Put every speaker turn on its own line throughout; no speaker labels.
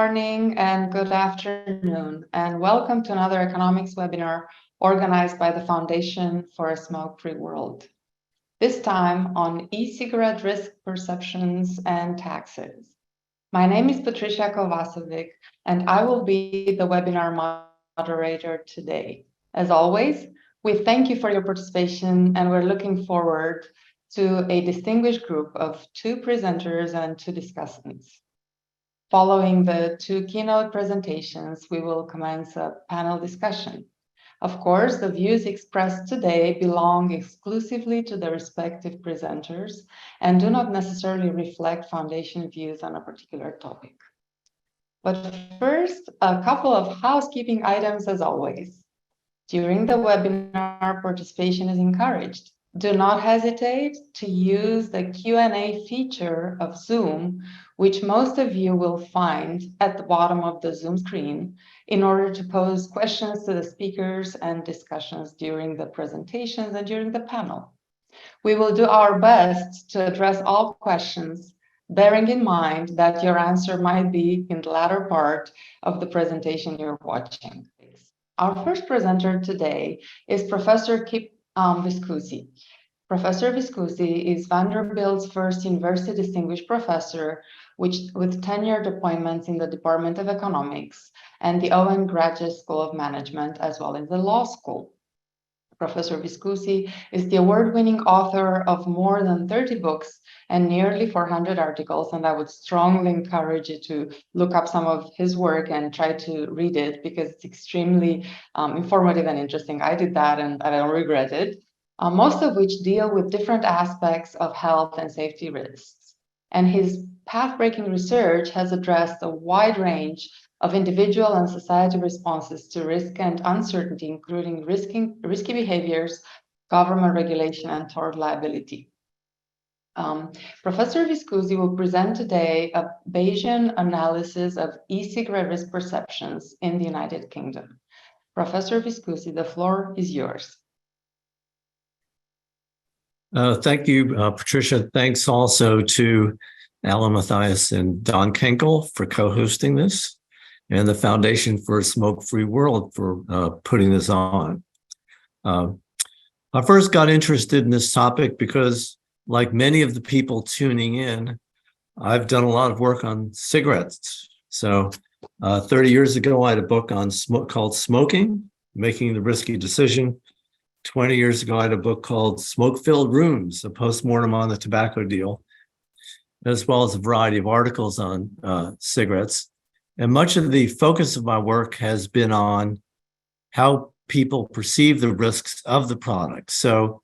morning and good afternoon, and welcome to another economics webinar organized by the Foundation for a Smoke-Free World. This time on e-cigarette risk perceptions and taxes. My name is Patricia Kovacevic, and I will be the webinar moderator today. As always, we thank you for your participation, and we're looking forward to a distinguished group of 2 presenters and 2 discussants. Following the 2 keynote presentations, we will commence a panel discussion. Of course, the views expressed today belong exclusively to the respective presenters and do not necessarily reflect Foundation views on a particular topic. But first, a couple of housekeeping items as always. During the webinar, participation is encouraged. Do not hesitate to use the Q&A feature of Zoom, which most of you will find at the bottom of the Zoom screen, in order to pose questions to the speakers and discussions during the presentations and during the panel. We will do our best to address all questions, bearing in mind that your answer might be in the latter part of the presentation you're watching. Our first presenter today is Professor Kip Viscusi. Professor Viscusi is Vanderbilt's first university distinguished professor with tenured appointments in the Department of Economics and the Owen Graduate School of Management, as well as the law school. Professor Viscusi is the award-winning author of more than 30 books and nearly 400 articles, and I would strongly encourage you to look up some of his work and try to read it because it's extremely informative and interesting. I did that and I don't regret it, most of which deal with different aspects of health and safety risks. And his path-breaking research has addressed a wide range of individual and society responses to risk and uncertainty, including risky behaviors, government regulation, and tort liability. Professor Viscusi will present today a Bayesian analysis of e-cigarette risk perceptions in the United Kingdom. Professor Viscusi, the floor is yours.
Thank you, Patricia. Thanks also to Alan Mathios and Don Kenkel for co-hosting this, and the Foundation for a Smoke-Free World for putting this on. I first got interested in this topic because, like many of the people tuning in, I've done a lot of work on cigarettes. So 30 years ago, I had a book on called Smoking, Making the Risky Decision. 20 years ago, I had a book called Smoke-Filled Rooms, a postmortem on the tobacco deal, as well as a variety of articles on cigarettes. And much of the focus of my work has been on how people perceive the risks of the product. So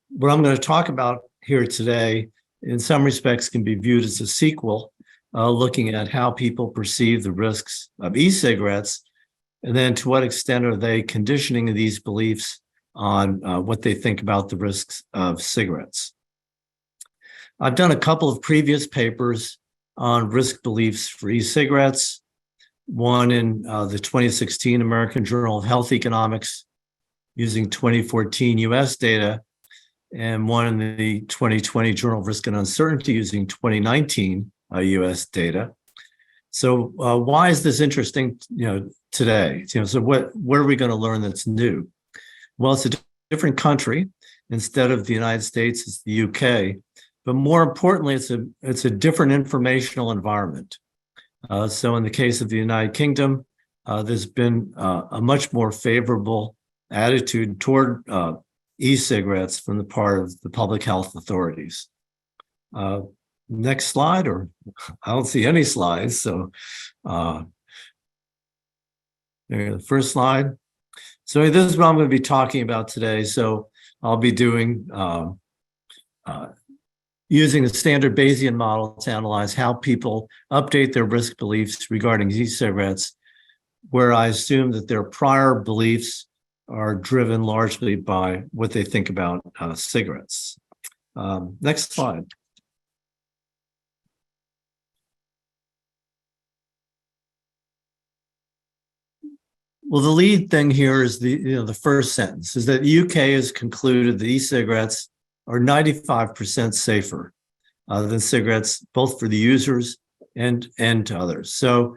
what I'm going to talk about here today, in some respects, can be viewed as a sequel, looking at how people perceive the risks of e-cigarettes, and then to what extent are they conditioning these beliefs on what they think about the risks of cigarettes. I've done a couple of previous papers on risk beliefs for e-cigarettes, one in the 2016 American Journal of Health Economics using 2014 US data, and one in the 2020 Journal of Risk and Uncertainty using 2019 US data. So why is this interesting, today? So what are we going to learn that's new? Well, it's a different country. Instead of the United States, it's the UK. But more importantly, it's a different informational environment. So in the case of the United Kingdom, there's been a much more favorable attitude toward e-cigarettes from the part of the public health authorities. Next slide, or I don't see any slides. So the first slide. So this is what I'm going to be talking about today. So I'll be doing using a standard Bayesian model to analyze how people update their risk beliefs regarding e-cigarettes, where I assume that their prior beliefs are driven largely by what they think about cigarettes. Next slide. Well, the lead thing here is the first sentence is that the UK has concluded that e-cigarettes are 95% safer than cigarettes, both for the users and to others. So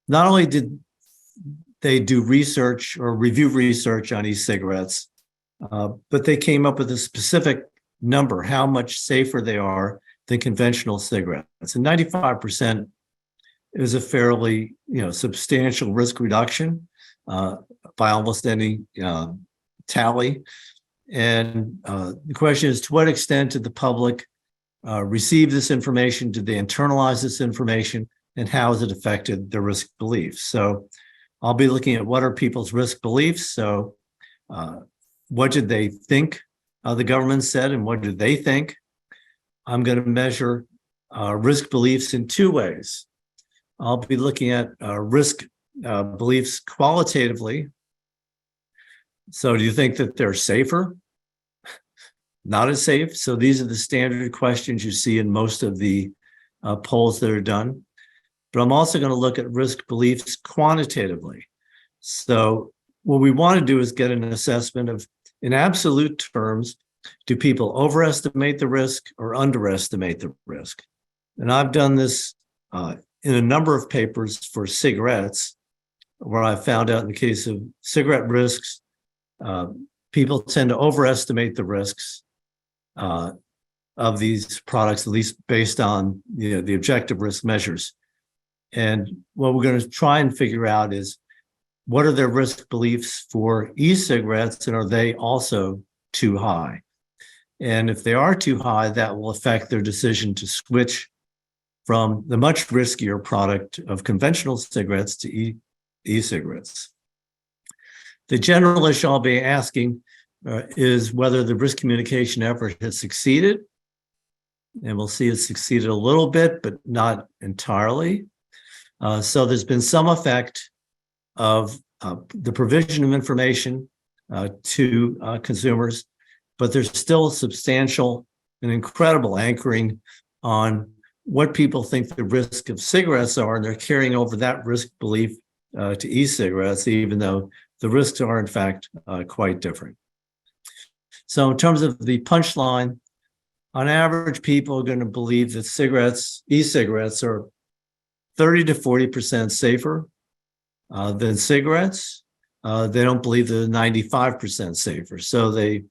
not only did they do research or review research on e-cigarettes, but they came up with a specific number, how much safer they are than conventional cigarettes. And 95% is a fairly, substantial risk reduction by almost any tally. And the question is, to what extent did the public receive this information? Did they internalize this information? And how has it affected their risk beliefs? So I'll be looking at what are people's risk beliefs. So what did they think the government said, and what did they think? I'm going to measure risk beliefs in two ways. I'll be looking at risk beliefs qualitatively. So do you think that they're safer? Not as safe? So these are the standard questions you see in most of the polls that are done. But I'm also going to look at risk beliefs quantitatively. So what we want to do is get an assessment of, in absolute terms, do people overestimate the risk or underestimate the risk? And I've done this in a number of papers for cigarettes, where I found out in the case of cigarette risks, people tend to overestimate the risks of these products, at least based on the objective risk measures. And what we're going to try and figure out is, what are their risk beliefs for e-cigarettes, and are they also too high? And if they are too high, that will affect their decision to switch from the much riskier product of conventional cigarettes to e-cigarettes. The general issue I'll be asking is whether the risk communication effort has succeeded. And we'll see it succeeded a little bit, but not entirely. So there's been some effect of the provision of information to consumers, but there's still substantial and incredible anchoring on what people think the risk of cigarettes are, and they're carrying over that risk belief to e-cigarettes, even though the risks are, in fact, quite different. So in terms of the punchline, on average, people are going to believe that e-cigarettes are 30 to 40% safer than cigarettes. They don't believe they're 95% safer. So they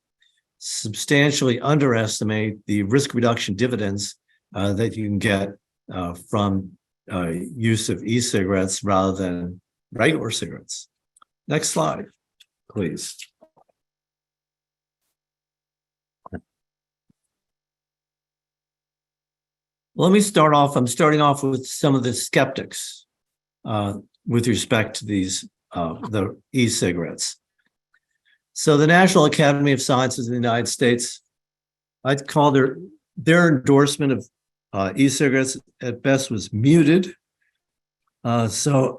substantially underestimate the risk reduction dividends that you can get from use of e-cigarettes rather than regular cigarettes. Next slide, please. Let me start off. I'm starting off with some of the skeptics with respect to the e-cigarettes. So the National Academy of Sciences in the United States, I'd call their endorsement of e-cigarettes at best was muted. So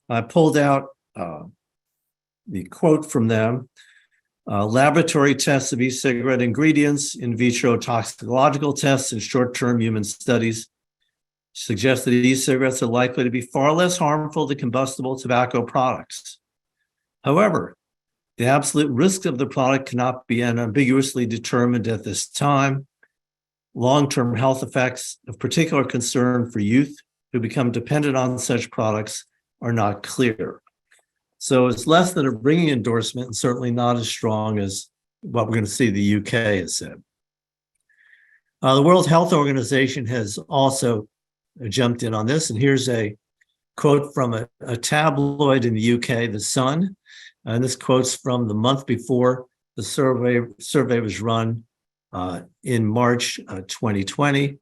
I pulled out the quote from them. Laboratory tests of e-cigarette ingredients, in vitro toxicological tests, and short-term human studies suggest that e-cigarettes are likely to be far less harmful than combustible tobacco products. However, the absolute risk of the product cannot be unambiguously determined at this time. Long-term health effects of particular concern for youth who become dependent on such products are not clear. So it's less than a ringing endorsement, and certainly not as strong as what we're going to see the UK has said. The World Health Organization has also jumped in on this, and here's a quote from a tabloid in the UK, The Sun, and this quote's from the month before the survey was run in March 2020.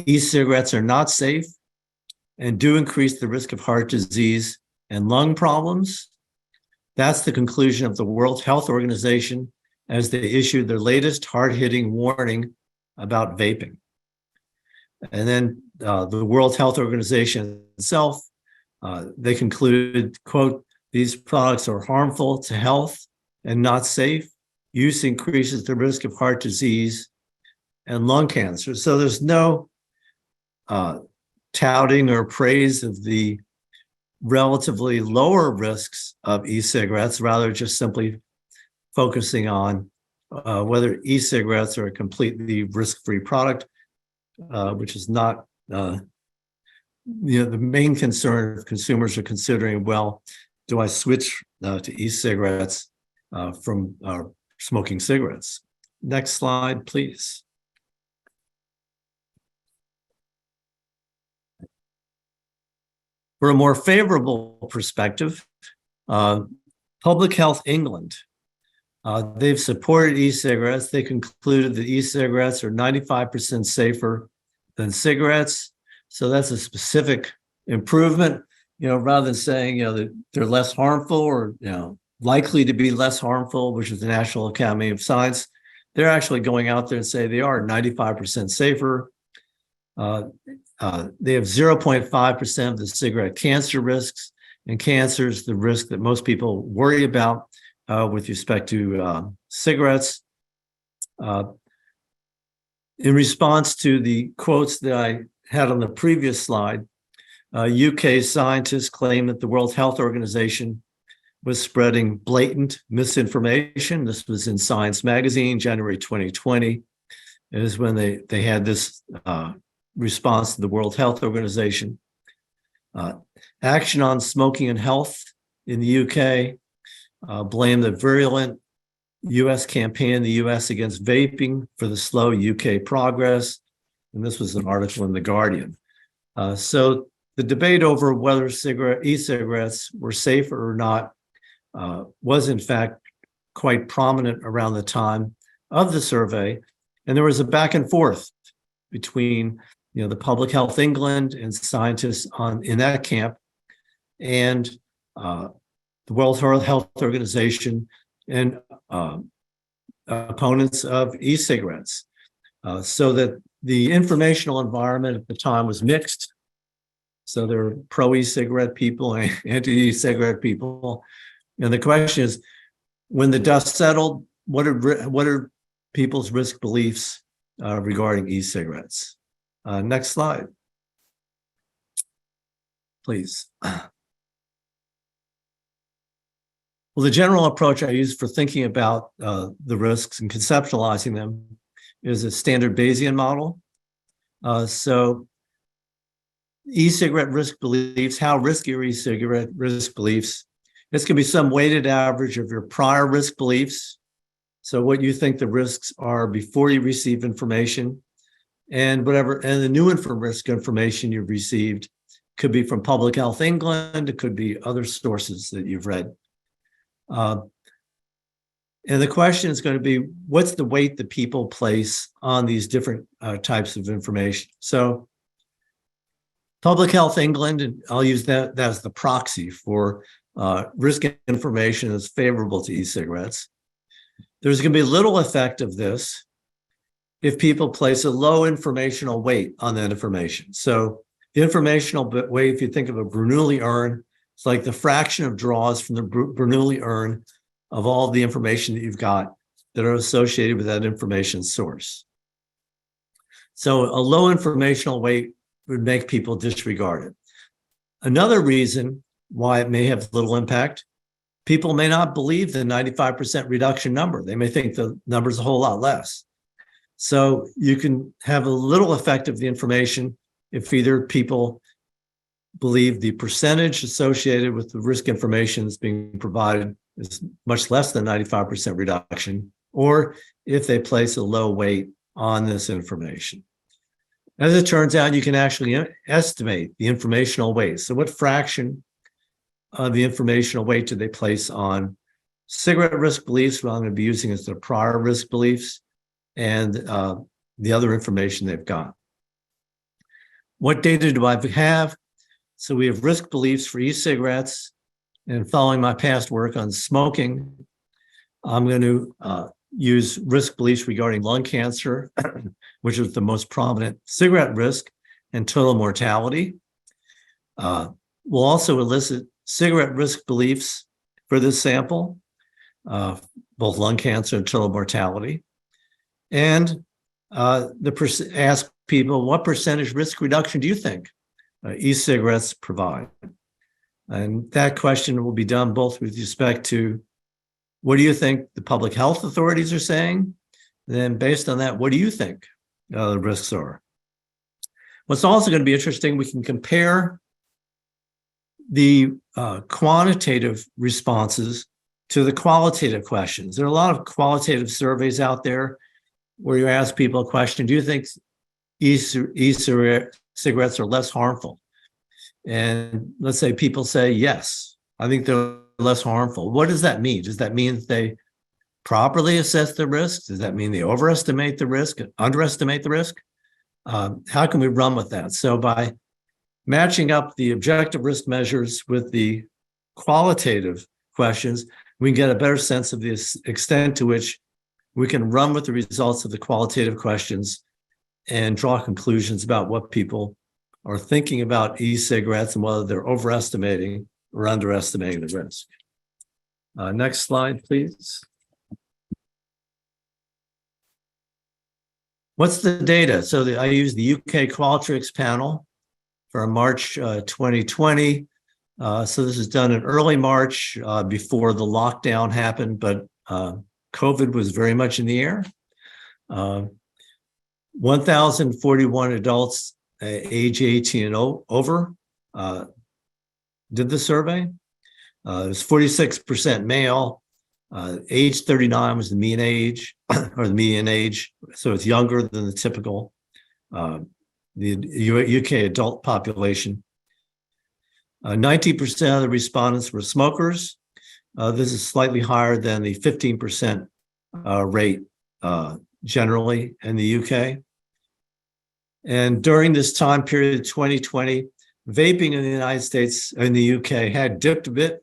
E-cigarettes are not safe and do increase the risk of heart disease and lung problems. That's the conclusion of the World Health Organization as they issued their latest hard-hitting warning about vaping. And then the World Health Organization itself, they concluded, quote, these products are harmful to health and not safe. Use increases the risk of heart disease and lung cancer. So there's no touting or praise of the relatively lower risks of e-cigarettes, rather just simply focusing on whether e-cigarettes are a completely risk-free product, which is not the main concern of consumers are considering, well, do I switch to e-cigarettes from smoking cigarettes? Next slide, please. For a more favorable perspective, Public Health England, they've supported e-cigarettes. They concluded that e-cigarettes are 95% safer than cigarettes. So that's a specific improvement, rather than saying, that they're less harmful or, likely to be less harmful, which is the National Academy of Science. They're actually going out there and say they are 95% safer. They have 0.5% of the cigarette cancer risks, and cancer is the risk that most people worry about with respect to cigarettes. In response to the quotes that I had on the previous slide, UK scientists claim that the World Health Organization was spreading blatant misinformation. This was in Science Magazine, January 2020. It is when they had this response to the World Health Organization. Action on Smoking and Health in the UK blamed the virulent US campaign in the US against vaping for the slow UK progress. And this was an article in The Guardian. So the debate over whether e-cigarettes were safer or not was in fact quite prominent around the time of the survey. And there was a back and forth between the Public Health England and scientists in that camp and the World Health Organization and opponents of e-cigarettes. So that the informational environment at the time was mixed. So there were pro-e-cigarette people and anti-e-cigarette people. And the question is, when the dust settled, what are people's risk beliefs regarding e-cigarettes? Next slide, please. Well, the general approach I use for thinking about the risks and conceptualizing them is a standard Bayesian model. So e-cigarette risk beliefs, how risky are e-cigarette risk beliefs? This can be some weighted average of your prior risk beliefs. So what you think the risks are before you receive information, and the new risk information you've received could be from Public Health England, it could be other sources that you've read. And the question is going to be, what's the weight that people place on these different types of information? So Public Health England, and I'll use that as the proxy for risk information that's favorable to e-cigarettes. There's going to be little effect of this if people place a low informational weight on that information. So the informational weight, if you think of a Bernoulli urn, it's like the fraction of draws from the Bernoulli urn of all the information that you've got that are associated with that information source. So a low informational weight would make people disregard it. Another reason why it may have little impact, people may not believe the 95% reduction number. They may think the number's a whole lot less. So you can have a little effect of the information if either people believe the percentage associated with the risk information that's being provided is much less than 95% reduction, or if they place a low weight on this information. As it turns out, you can actually estimate the informational weight. So what fraction of the informational weight do they place on cigarette risk beliefs, what I'm going to be using as their prior risk beliefs, and the other information they've got. What data do I have? So we have risk beliefs for e-cigarettes, and following my past work on smoking, I'm going to use risk beliefs regarding lung cancer, which is the most prominent cigarette risk, and total mortality. We'll also elicit cigarette risk beliefs for this sample, both lung cancer and total mortality. And ask people, what percentage risk reduction do you think e-cigarettes provide? And that question will be done both with respect to what do you think the public health authorities are saying? Then based on that, what do you think the risks are? What's also going to be interesting, we can compare the quantitative responses to the qualitative questions. There are a lot of qualitative surveys out there where you ask people a question, do you think e-cigarettes are less harmful? And let's say people say, yes, I think they're less harmful. What does that mean? Does that mean that they properly assess the risks? Does that mean they overestimate the risk, underestimate the risk? How can we run with that? So by matching up the objective risk measures with the qualitative questions, we can get a better sense of the extent to which we can run with the results of the qualitative questions and draw conclusions about what people are thinking about e-cigarettes and whether they're overestimating or underestimating the risk. Next slide, please. What's the data? So I used the UK Qualtrics panel for March 2020. So this is done in early March before the lockdown happened, but COVID was very much in the air. 1,041 adults age 18 and over did the survey. It was 46% male. Age 39 was the mean age, or the median age, so it's younger than the typical the UK adult population. 90% of the respondents were smokers. This is slightly higher than the 15% rate generally in the UK. And during this time period, 2020, vaping in the United States, in the UK, had dipped a bit.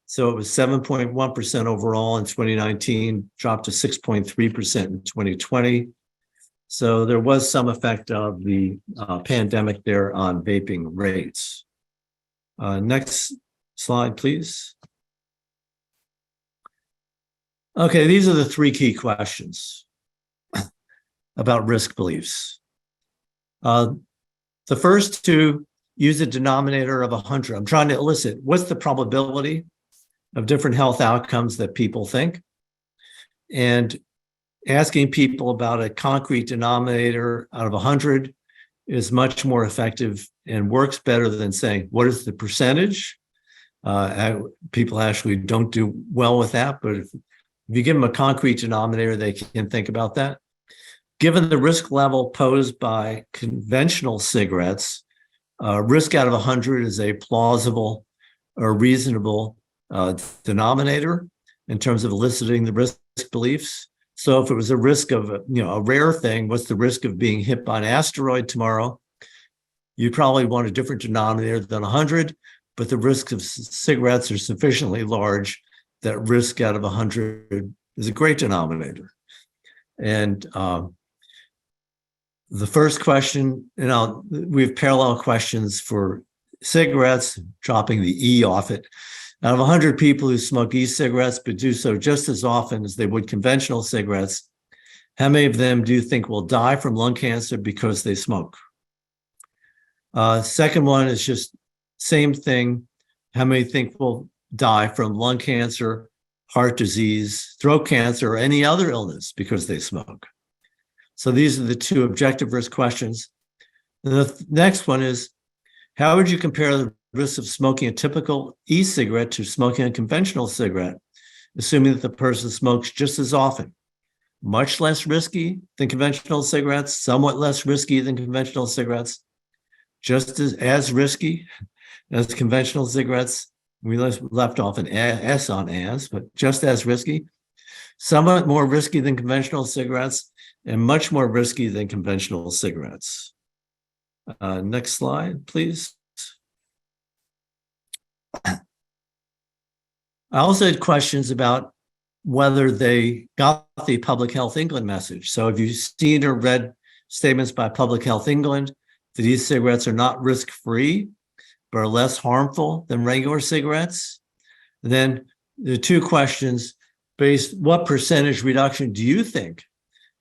So it was 7.1% overall in 2019, dropped to 6.3% in 2020. So there was some effect of the pandemic there on vaping rates. Next slide, please. Okay, these are the three key questions about risk beliefs. The first two use a denominator of 100. I'm trying to elicit what's the probability of different health outcomes that people think, and asking people about a concrete denominator out of 100 is much more effective and works better than saying, what is the percentage? People actually don't do well with that, but if you give them a concrete denominator, they can think about that. Given the risk level posed by conventional cigarettes, risk out of 100 is a plausible or reasonable denominator in terms of eliciting the risk beliefs. So if it was a risk of, a rare thing, what's the risk of being hit by an asteroid tomorrow? You probably want a different denominator than 100, but the risks of cigarettes are sufficiently large that risk out of 100 is a great denominator. And the first question, we have parallel questions for cigarettes, dropping the E off it. Out of 100 people who smoke e-cigarettes, but do so just as often as they would conventional cigarettes, how many of them do you think will die from lung cancer because they smoke? Second one is just same thing. How many think will die from lung cancer, heart disease, throat cancer, or any other illness because they smoke? So these are the two objective risk questions. And the next one is, how would you compare the risk of smoking a typical e-cigarette to smoking a conventional cigarette, assuming that the person smokes just as often? Much less risky than conventional cigarettes, somewhat less risky than conventional cigarettes, just as risky as conventional cigarettes. We left off an S on as, but just as risky, somewhat more risky than conventional cigarettes, and much more risky than conventional cigarettes. Next slide, please. I also had questions about whether they got the Public Health England message. So have you seen or read statements by Public Health England that e-cigarettes are not risk-free, but are less harmful than regular cigarettes? Then the two questions based, what percentage reduction do you think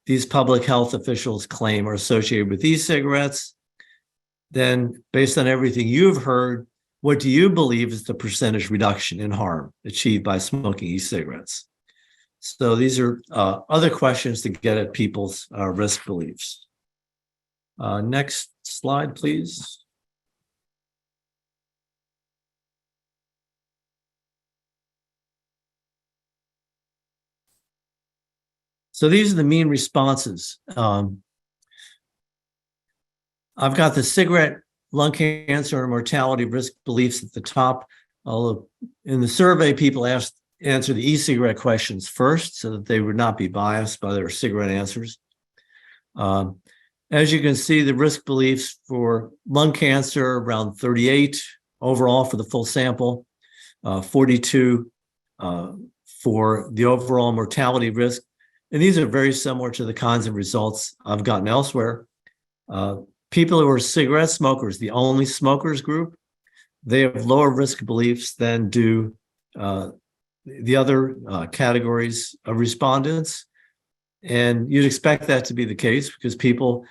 these public health officials claim are associated with e-cigarettes? Then based on everything you've heard, what do you believe is the percentage reduction in harm achieved by smoking e-cigarettes? So these are other questions to get at people's risk beliefs. Next slide, please. So these are the mean responses. I've got the cigarette, lung cancer, and mortality risk beliefs at the top. Although in the survey, people answer the e-cigarette questions first so that they would not be biased by their cigarette answers. As you can see, the risk beliefs for lung cancer around 38 overall for the full sample, 42 for the overall mortality risk. And these are very similar to the kinds of results I've gotten elsewhere. People who are cigarette smokers, the only smokers group, they have lower risk beliefs than do the other categories of respondents. And you'd expect that to be the case because people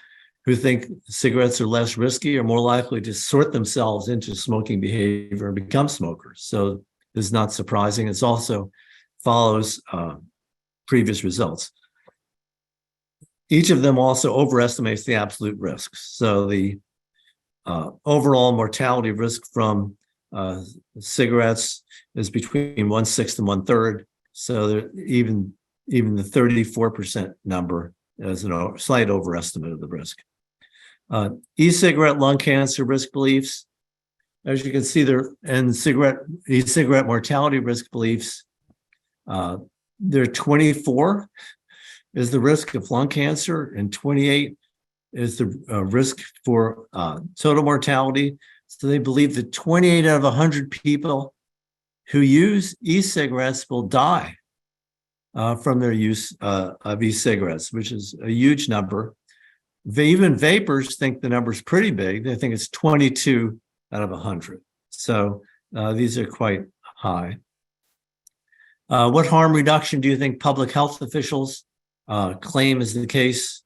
who think cigarettes are less risky are more likely to sort themselves into smoking behavior and become smokers. So this is not surprising. It also follows previous results. Each of them also overestimates the absolute risks. So the overall mortality risk from cigarettes is between 1/6 and 1/3. So even the 34% number is a slight overestimate of the risk. E-cigarette lung cancer risk beliefs, as you can see there, and e-cigarette mortality risk beliefs, there 24 is the risk of lung cancer and 28 is the risk for total mortality. So they believe that 28 out of 100 people who use e-cigarettes will die from their use of e-cigarettes, which is a huge number. Even vapors think the number's pretty big. They think it's 22 out of 100. So these are quite high. What harm reduction do you think public health officials claim is the case?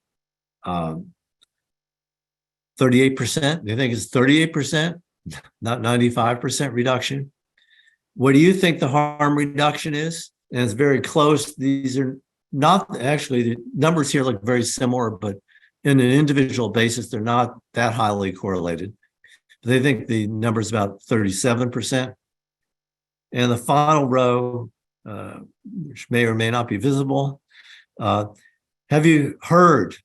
38%. They think it's 38%, not 95% reduction. What do you think the harm reduction is? And it's very close. These are not actually, the numbers here look very similar, but in an individual basis, they're not that highly correlated. They think the number is about 37%. And the final row, which may or may not be visible, have you heard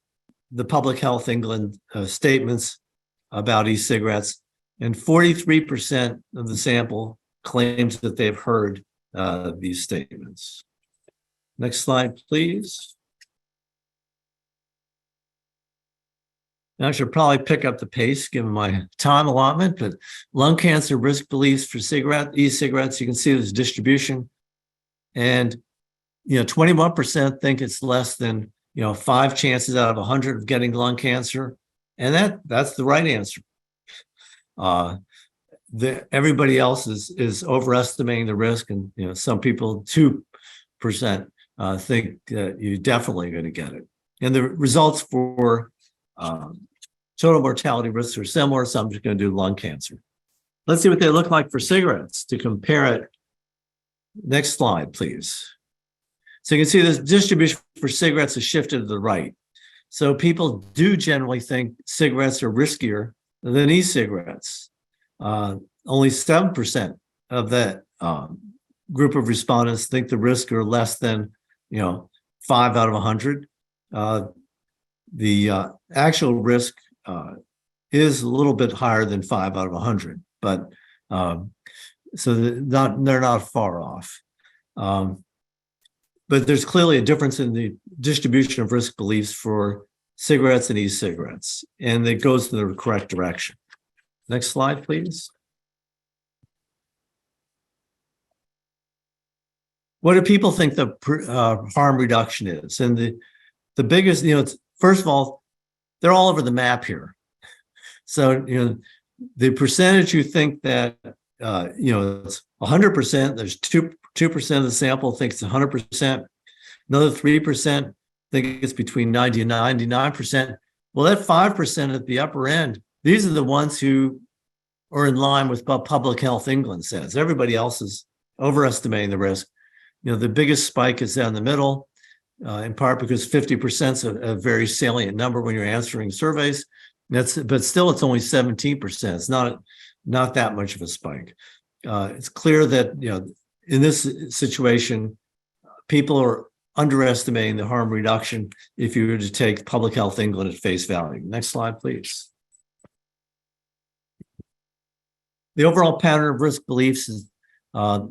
the Public Health England statements about e-cigarettes? And 43% of the sample claims that they've heard these statements. Next slide, please. Now, I should probably pick up the pace given my time allotment, but lung cancer risk beliefs for e-cigarettes, you can see this distribution. And 21% think it's less than 5 chances out of 100 of getting lung cancer, and that's the right answer. Everybody else is overestimating the risk, and some people 2% think that you're definitely going to get it. And the results for total mortality risks are similar, so I'm just going to do lung cancer. Let's see what they look like for cigarettes to compare it. Next slide, please. So you can see this distribution for cigarettes is shifted to the right. So people do generally think cigarettes are riskier than e-cigarettes. Only 7% of that group of respondents think the risks are less than 5 out of 100. The actual risk is a little bit higher than 5 out of 100, but so they're not far off. But there's clearly a difference in the distribution of risk beliefs for cigarettes and e-cigarettes, and it goes in the correct direction. Next slide, please. What do people think the harm reduction is? And the biggest, first of all, they're all over the map here. So, the percentage who think that, it's 100%, there's 2% of the sample thinks it's 100%. Another 3% think it's between 90 and 99%. Well, that 5% at the upper end, these are the ones who are in line with what Public Health England says. Everybody else is overestimating the risk. The biggest spike is down the middle, in part because 50% is a very salient number when you're answering surveys. But still, it's only 17%. It's not that much of a spike. It's clear that in this situation, people are underestimating the harm reduction if you were to take Public Health England at face value. Next slide, please. The overall pattern of risk beliefs is the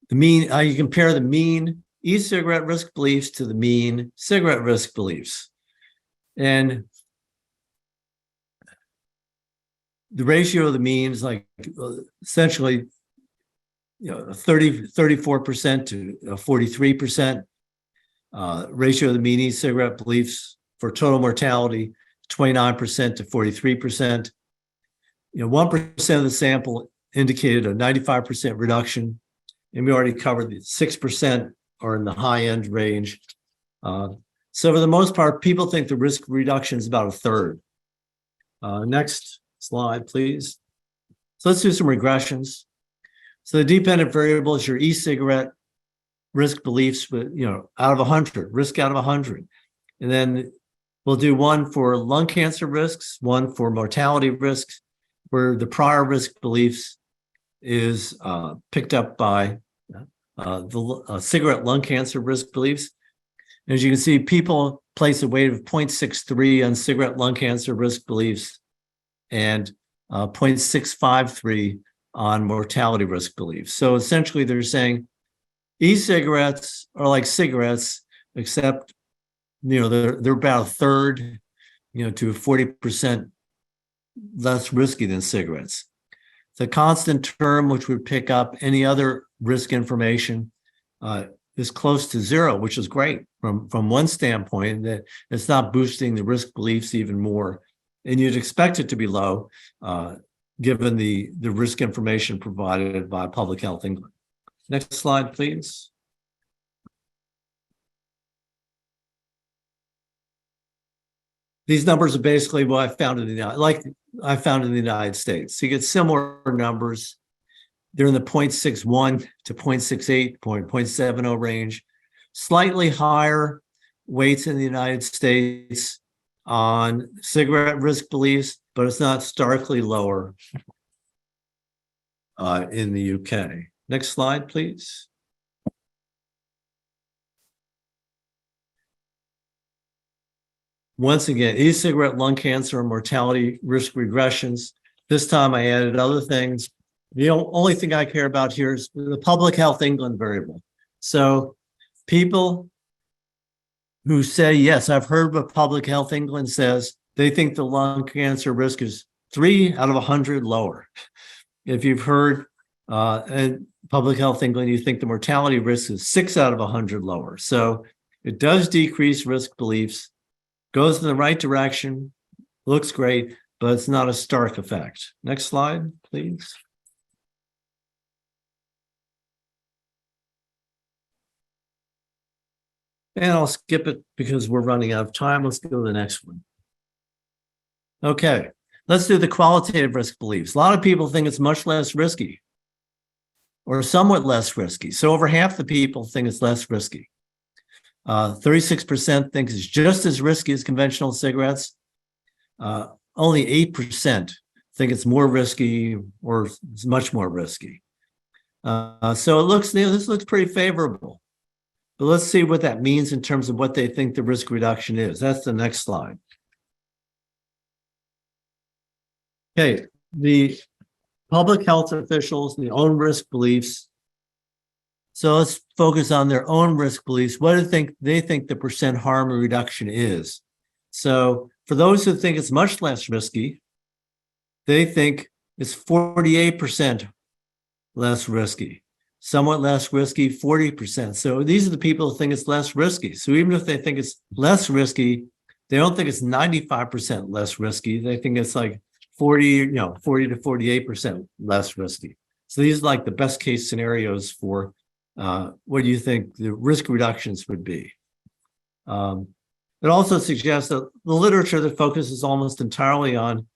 mean. You compare the mean e-cigarette risk beliefs to the mean cigarette risk beliefs, and the ratio of the mean is like essentially 34% to 43%. Ratio of the mean e-cigarette beliefs for total mortality, 29% to 43%. 1% of the sample indicated a 95% reduction, and we already covered the 6% are in the high end range. So for the most part, people think the risk reduction is about a third. Next slide, please. So let's do some regressions. So the dependent variable is your e-cigarette risk beliefs, but out of 100, risk out of 100. And then we'll do one for lung cancer risks, one for mortality risks, where the prior risk beliefs is picked up by the cigarette lung cancer risk beliefs. As you can see, people place a weight of 0.63 on cigarette lung cancer risk beliefs and 0.653 on mortality risk beliefs. So essentially, they're saying e-cigarettes are like cigarettes, except they're about a third, to 40% less risky than cigarettes. The constant term, which would pick up any other risk information, is close to zero, which is great from one standpoint, that it's not boosting the risk beliefs even more. And you'd expect it to be low, given the risk information provided by Public Health England. Next slide, please. These numbers are basically what I found in the United States. So you get similar numbers. They're in the 0.61 to 0.68, 0.70 range. Slightly higher weights in the United States on cigarette risk beliefs, but it's not starkly lower in the UK. Next slide, please. Once again, e-cigarette lung cancer and mortality risk regressions. This time I added other things. The only thing I care about here is the Public Health England variable. So people who say, yes, I've heard what Public Health England says, they think the lung cancer risk is 3 out of 100 lower. If you've heard and Public Health England, you think the mortality risk is 6 out of 100 lower. So it does decrease risk beliefs, goes in the right direction, looks great, but it's not a stark effect. Next slide, please. And I'll skip it because we're running out of time. Let's go to the next one. Okay, let's do the qualitative risk beliefs. A lot of people think it's much less risky or somewhat less risky. So over half the people think it's less risky. 36% think it's just as risky as conventional cigarettes. Only 8% think it's more risky or it's much more risky. So it looks, this looks pretty favorable. But let's see what that means in terms of what they think the risk reduction is. That's the next slide. Okay, the public health officials, the own risk beliefs. So let's focus on their own risk beliefs. What do they think the percent harm reduction is? So for those who think it's much less risky, they think it's 48% less risky. Somewhat less risky, 40%. So these are the people who think it's less risky. So even if they think it's less risky, they don't think it's 95% less risky. They think it's like 40 to 48% less risky. So these are like the best case scenarios for what do you think the risk reductions would be. It also suggests that the literature that focuses almost entirely on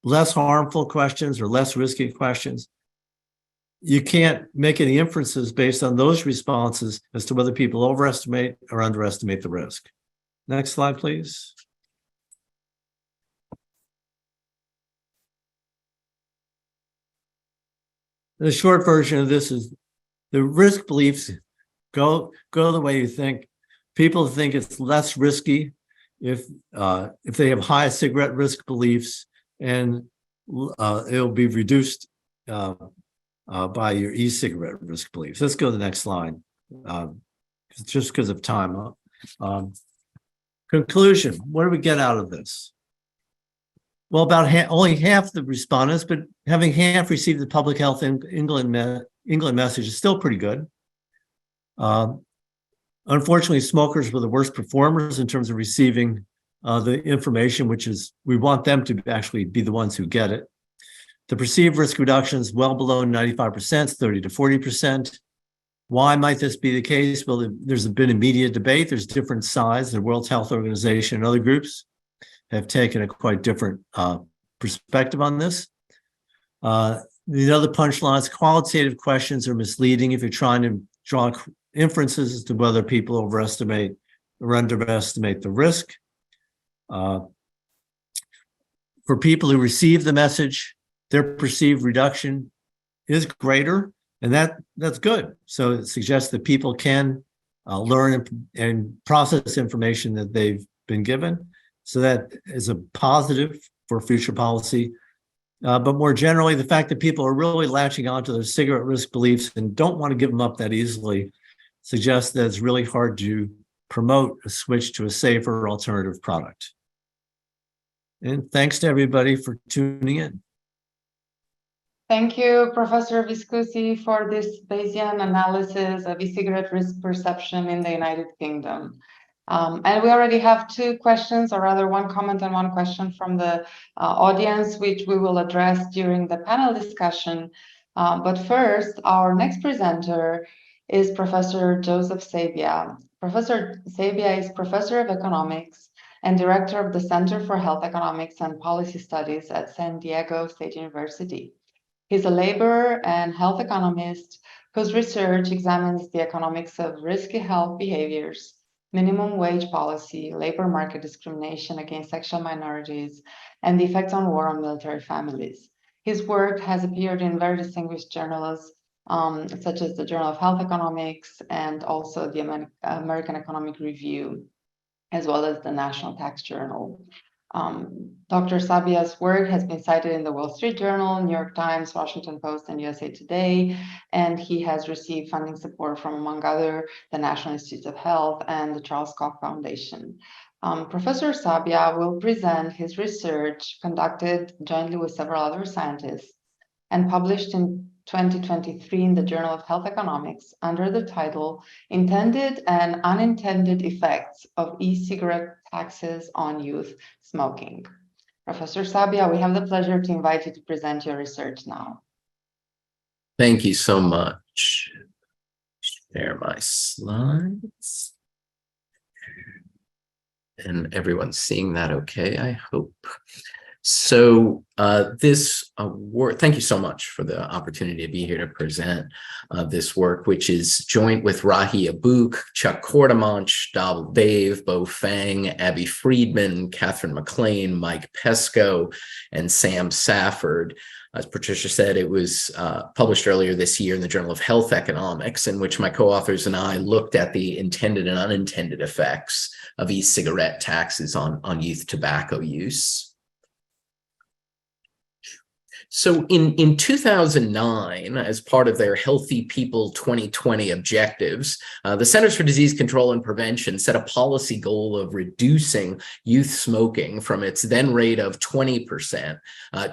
less harmful questions or less risky questions, you can't make any inferences based on those responses as to whether people overestimate or underestimate the risk. Next slide, please. The short version of this is the risk beliefs go the way you think. People think it's less risky if they have high cigarette risk beliefs, and it'll be reduced by your e-cigarette risk beliefs. Let's go to the next slide, just because of time. Conclusion, what do we get out of this? Well, about only half the respondents, but having half received the Public Health England message is still pretty good. Unfortunately, smokers were the worst performers in terms of receiving the information, which is, we want them to actually be the ones who get it. The perceived risk reduction is well below 95%, 30 to 40%. Why might this be the case? Well, there's been a media debate. There's different sides. The World Health Organization and other groups have taken a quite different perspective on this. The other punchlines, qualitative questions are misleading if you're trying to draw inferences as to whether people overestimate or underestimate the risk. For people who receive the message, their perceived reduction is greater, and that's good. So it suggests that people can learn and process information that they've been given. So that is a positive for future policy. But more generally, the fact that people are really latching onto their cigarette risk beliefs and don't want to give them up that easily suggests that it's really hard to promote a switch to a safer alternative product. And thanks to everybody for tuning in.
Thank you, Professor Viscusi, for this Bayesian analysis of e-cigarette risk perception in the United Kingdom. And we already have two questions, or rather one comment and one question from the audience, which we will address during the panel discussion. But first, our next presenter is Professor Joseph Sabia. Professor Sabia is Professor of Economics and Director of the Center for Health Economics and Policy Studies at San Diego State University. He's a labor and health economist whose research examines the economics of risky health behaviors, minimum wage policy, labor market discrimination against sexual minorities, and the effects on war on military families. His work has appeared in very distinguished journals, such as the Journal of Health Economics and also the American Economic Review, as well as the National Tax Journal. Dr. Sabia's work has been cited in the Wall Street Journal, New York Times, Washington Post, and USA Today, and he has received funding support from, among other, the National Institutes of Health and the Charles Koch Foundation. Professor Sabia will present his research conducted jointly with several other scientists and published in 2023 in the Journal of Health Economics under the title Intended and Unintended Effects of E-Cigarette Taxes on Youth Smoking. Professor Sabia, we have the pleasure to invite you to present your research now.
Thank you so much. Share my slides. And everyone's seeing that okay, I hope. So this work, thank you so much for the opportunity to be here to present this work, which is joint with Rahi Abouk, Chuck Kortemanch, Dobble Dave, Bo Fang, Abby Friedman, Catherine McLean, Mike Pesco, and Sam Safford. As Patricia said, it was published earlier this year in the Journal of Health Economics, in which my co-authors and I looked at the intended and unintended effects of e-cigarette taxes on youth tobacco use. So in 2009, as part of their Healthy People 2020 objectives, the Centers for Disease Control and Prevention set a policy goal of reducing youth smoking from its then rate of 20%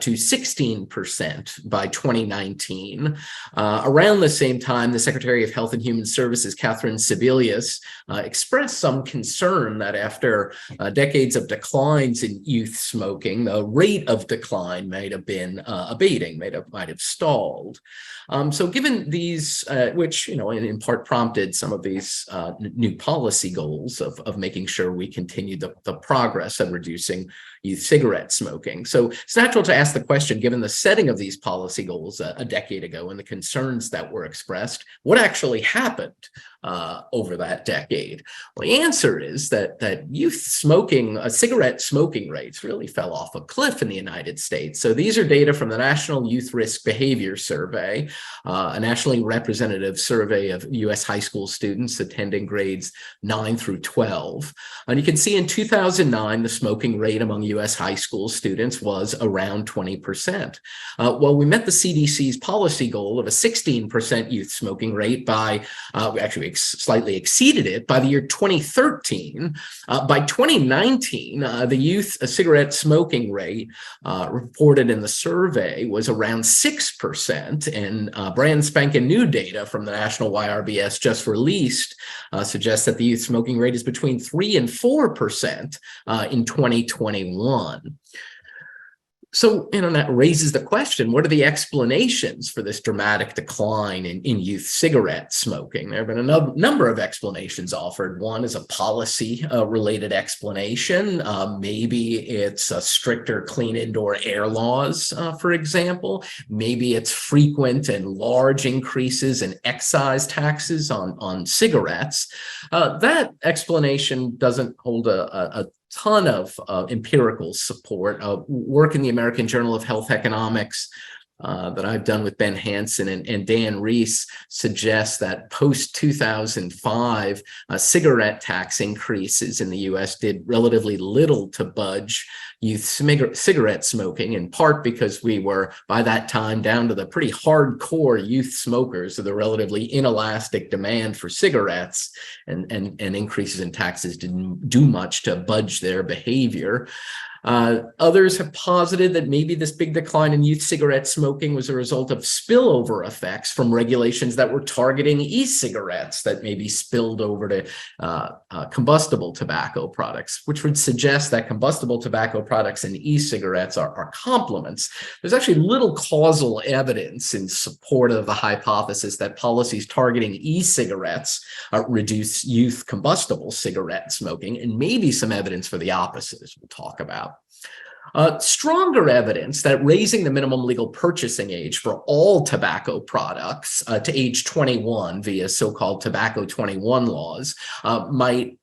to 16% by 2019. Around the same time, the Secretary of Health and Human Services, Catherine Sebelius, expressed some concern that after decades of declines in youth smoking, the rate of decline might have been abating, might have stalled. So given these, which, in part prompted some of these new policy goals of making sure we continue the progress of reducing youth cigarette smoking. So it's natural to ask the question, given the setting of these policy goals a decade ago and the concerns that were expressed, what actually happened over that decade? Well, the answer is that youth smoking, cigarette smoking rates really fell off a cliff in the United States. So these are data from the National Youth Risk Behavior Survey, a nationally representative survey of U.S. high school students attending grades 9 through 12. And you can see in 2009, the smoking rate among U.S. high school students was around 20%. Well, we met the CDC's policy goal of a 16% youth smoking rate by, actually slightly exceeded it by the year 2013. By 2019, the youth cigarette smoking rate reported in the survey was around 6%, and brand spanking new data from the National YRBS just released suggests that the youth smoking rate is between 3 and 4% in 2021. So, that raises the question, what are the explanations for this dramatic decline in youth cigarette smoking? There have been a number of explanations offered. One is a policy-related explanation. Maybe it's stricter clean indoor air laws, for example. Maybe it's frequent and large increases in excise taxes on cigarettes. That explanation doesn't hold a ton of empirical support. Work in the American Journal of Health Economics that I've done with Ben Hansen and Dan Rees suggests that post-2005, cigarette tax increases in the U.S. did relatively little to budge youth cigarette smoking, in part because we were, by that time, down to the pretty hardcore youth smokers, so the relatively inelastic demand for cigarettes, and increases in taxes didn't do much to budge their behavior. Others have posited that maybe this big decline in youth cigarette smoking was a result of spillover effects from regulations that were targeting e-cigarettes that maybe spilled over to combustible tobacco products, which would suggest that combustible tobacco products and e-cigarettes are complements. There's actually little causal evidence in support of the hypothesis that policies targeting e-cigarettes reduce youth combustible cigarette smoking, and maybe some evidence for the opposite, as we'll talk about. Stronger evidence that raising the minimum legal purchasing age for all tobacco products to age 21 via so-called tobacco 21 laws might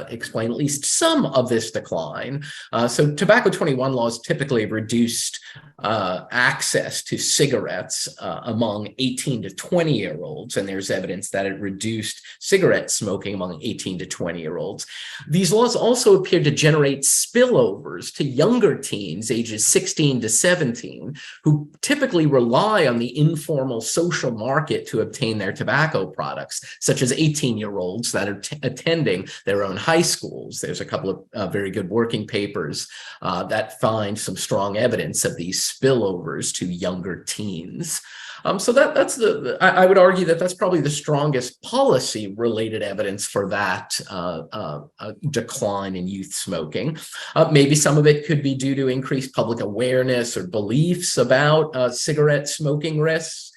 explain at least some of this decline. So tobacco 21 laws typically reduced access to cigarettes among 18 to 20-year-olds, and there's evidence that it reduced cigarette smoking among 18 to 20-year-olds. These laws also appeared to generate spillovers to younger teens, ages 16 to 17, who typically rely on the informal social market to obtain their tobacco products, such as 18-year-olds that are attending their own high schools. There's a couple of very good working papers that find some strong evidence of these spillovers to younger teens. So that's I would argue that that's probably the strongest policy-related evidence for that decline in youth smoking. Maybe some of it could be due to increased public awareness or beliefs about cigarette smoking risks.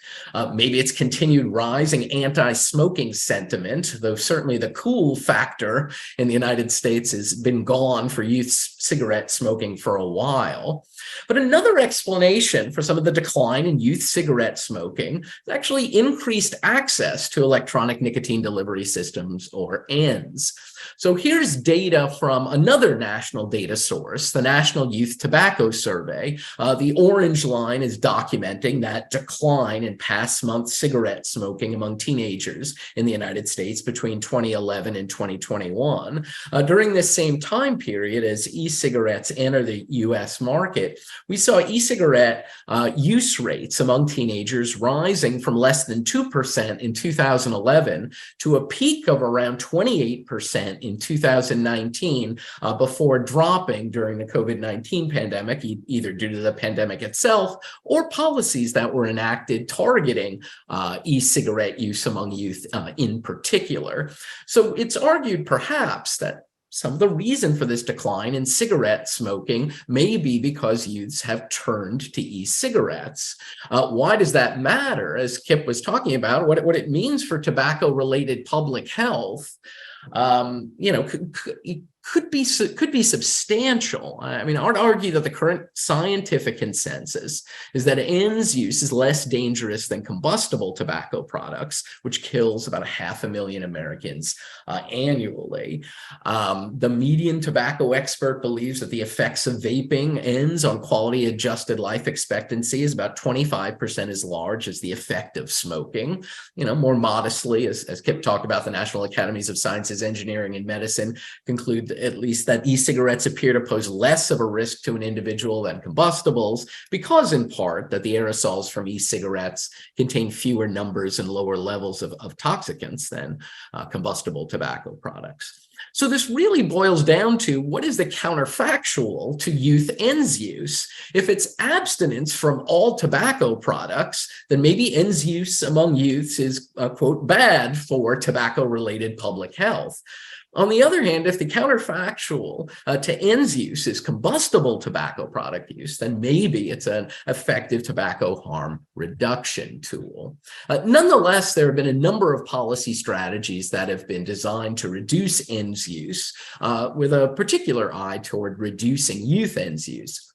Maybe it's continued rising anti-smoking sentiment, though certainly the cool factor in the United States has been gone for youth cigarette smoking for a while. But another explanation for some of the decline in youth cigarette smoking is actually increased access to electronic nicotine delivery systems, or ENDS. So here's data from another national data source, the National Youth Tobacco Survey. The orange line is documenting that decline in past month cigarette smoking among teenagers in the United States between 2011 and 2021. During this same time period, as e-cigarettes enter the U.S. market, we saw e-cigarette use rates among teenagers rising from less than 2% in 2011 to a peak of around 28% in 2019 before dropping during the COVID-19 pandemic, either due to the pandemic itself or policies that were enacted targeting e-cigarette use among youth in particular. So it's argued perhaps that some of the reason for this decline in cigarette smoking may be because youths have turned to e-cigarettes. Why does that matter? As Kip was talking about, what it means for tobacco-related public health, could be substantial. I mean, I would argue that the current scientific consensus is that ends use is less dangerous than combustible tobacco products, which kills about 500,000 Americans annually. The median tobacco expert believes that the effects of vaping ends on quality adjusted life expectancy is about 25% as large as the effect of smoking. More modestly, as Kip talked about, the National Academies of Sciences, Engineering, and Medicine conclude at least that e-cigarettes appear to pose less of a risk to an individual than combustibles, because in part that the aerosols from e-cigarettes contain fewer numbers and lower levels of toxicants than combustible tobacco products. So this really boils down to what is the counterfactual to youth ends use. If it's abstinence from all tobacco products, then maybe ends use among youths is, quote, bad for tobacco-related public health. On the other hand, if the counterfactual to ends use is combustible tobacco product use, then maybe it's an effective tobacco harm reduction tool. Nonetheless, there have been a number of policy strategies that have been designed to reduce ends use with a particular eye toward reducing youth ends use.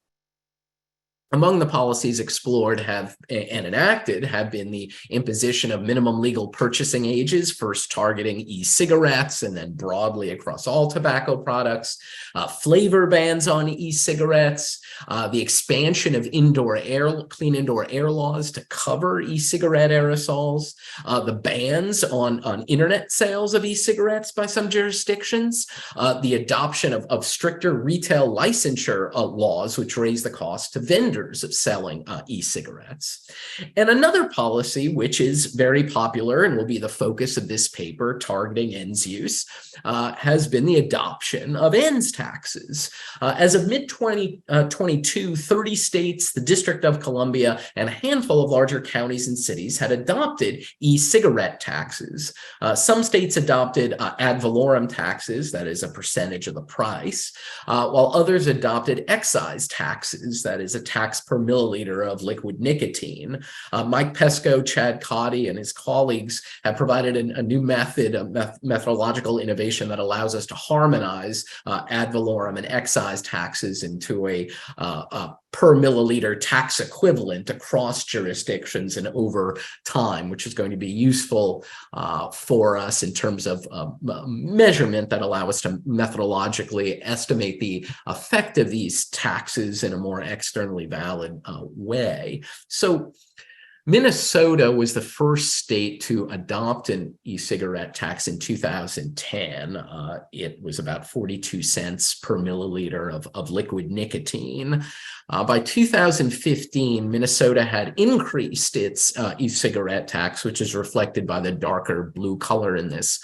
Among the policies explored and enacted have been the imposition of minimum legal purchasing ages, first targeting e-cigarettes and then broadly across all tobacco products, flavor bans on e-cigarettes, the expansion of clean indoor air laws to cover e-cigarette aerosols, the bans on internet sales of e-cigarettes by some jurisdictions, the adoption of stricter retail licensure laws, which raise the cost to vendors of selling e-cigarettes. And another policy, which is very popular and will be the focus of this paper targeting ends use, has been the adoption of ends taxes. As of mid-2022, 30 states, the District of Columbia, and a handful of larger counties and cities had adopted e-cigarette taxes. Some states adopted ad valorem taxes, that is a percentage of the price, while others adopted excise taxes, that is a tax per milliliter of liquid nicotine. Mike Pesco, Chad Cotty, and his colleagues have provided a new method, a methodological innovation that allows us to harmonize ad valorem and excise taxes into a per milliliter tax equivalent across jurisdictions and over time, which is going to be useful for us in terms of measurement that allow us to methodologically estimate the effect of these taxes in a more externally valid way. So Minnesota was the first state to adopt an e-cigarette tax in 2010. It was about 42 cents per milliliter of liquid nicotine. By 2015, Minnesota had increased its e-cigarette tax, which is reflected by the darker blue color in this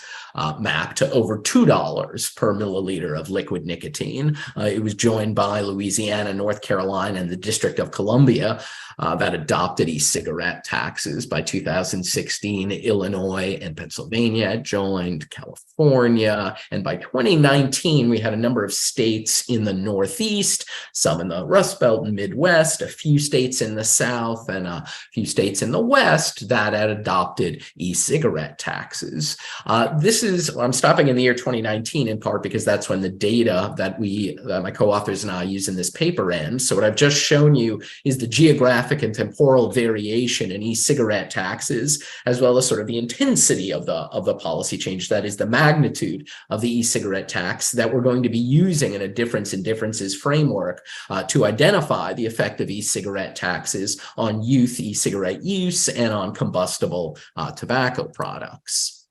map, to over $2 per milliliter of liquid nicotine. It was joined by Louisiana, North Carolina, and the District of Columbia that adopted e-cigarette taxes. By 2016, Illinois and Pennsylvania joined, California, and by 2019, we had a number of states in the Northeast, some in the Rust Belt and Midwest, a few states in the South, and a few states in the West that had adopted e-cigarette taxes. I'm stopping in the year 2019 in part because that's when the data that my co-authors and I use in this paper ends. So what I've just shown you is the geographic and temporal variation in e-cigarette taxes, as well as sort of the intensity of the policy change, that is the magnitude of the e-cigarette tax that we're going to be using in a difference in differences framework to identify the effect of e-cigarette taxes on youth e-cigarette use and on combustible tobacco products.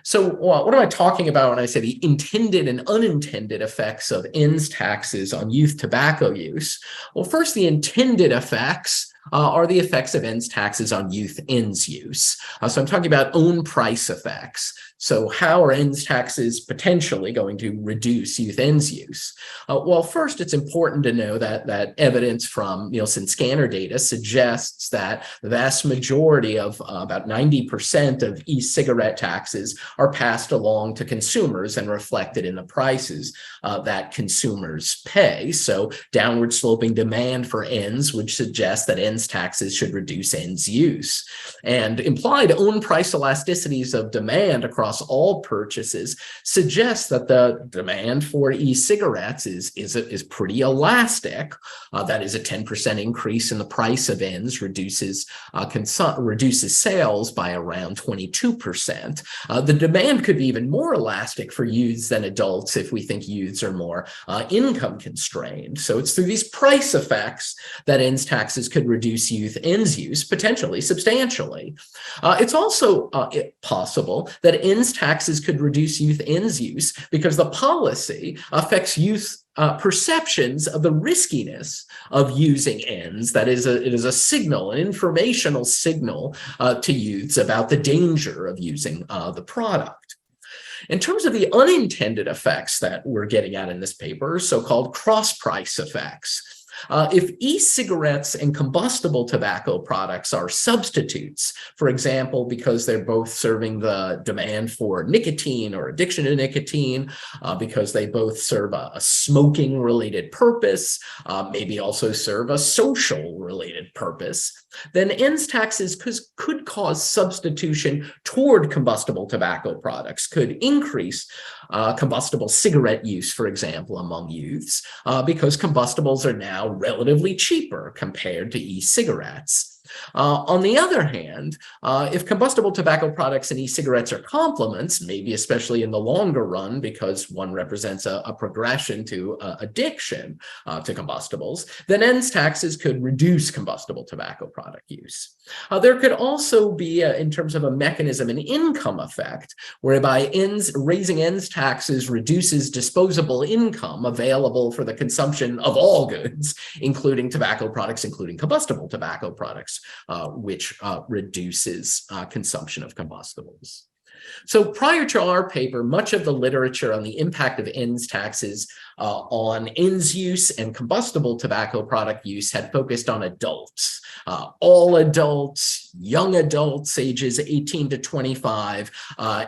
So what am I talking about when I say the intended and unintended effects of ends taxes on youth tobacco use? Well, first, the intended effects are the effects of ends taxes on youth ends use. So I'm talking about own price effects. So how are ends taxes potentially going to reduce youth ends use? Well, first, it's important to know that evidence from Nielsen scanner data suggests that the vast majority of about 90% of e-cigarette taxes are passed along to consumers and reflected in the prices that consumers pay. So downward sloping demand for ends would suggest that ends ends taxes should reduce ends use. And implied own price elasticities of demand across all purchases suggest that the demand for e-cigarettes is pretty elastic. That is, a 10% increase in the price of ends reduces sales by around 22%. The demand could be even more elastic for youths than adults if we think youths are more income constrained. So it's through these price effects that ends taxes could reduce youth ends use potentially substantially. It's also possible that ends taxes could reduce youth ends use because the policy affects youth perceptions of the riskiness of using ends. That is, it is a signal, an informational signal to youths about the danger of using the product. In terms of the unintended effects that we're getting at in this paper, so-called cross-price effects. If e-cigarettes and combustible tobacco products are substitutes, for example, because they're both serving the demand for nicotine or addiction to nicotine, because they both serve a smoking-related purpose, maybe also serve a social-related purpose, then ends taxes could cause substitution toward combustible tobacco products, could increase combustible cigarette use, for example, among youths, because combustibles are now relatively cheaper compared to e-cigarettes. On the other hand, if combustible tobacco products and e-cigarettes are complements, maybe especially in the longer run because one represents a progression to addiction to combustibles, then ends taxes could reduce combustible tobacco product use. There could also be, in terms of a mechanism, an income effect, whereby raising ends taxes reduces disposable income available for the consumption of all goods, including tobacco products, including combustible tobacco products, which reduces consumption of combustibles. So prior to our paper, much of the literature on the impact of ends taxes on ends use and combustible tobacco product use had focused on adults, all adults, young adults, ages 18 to 25,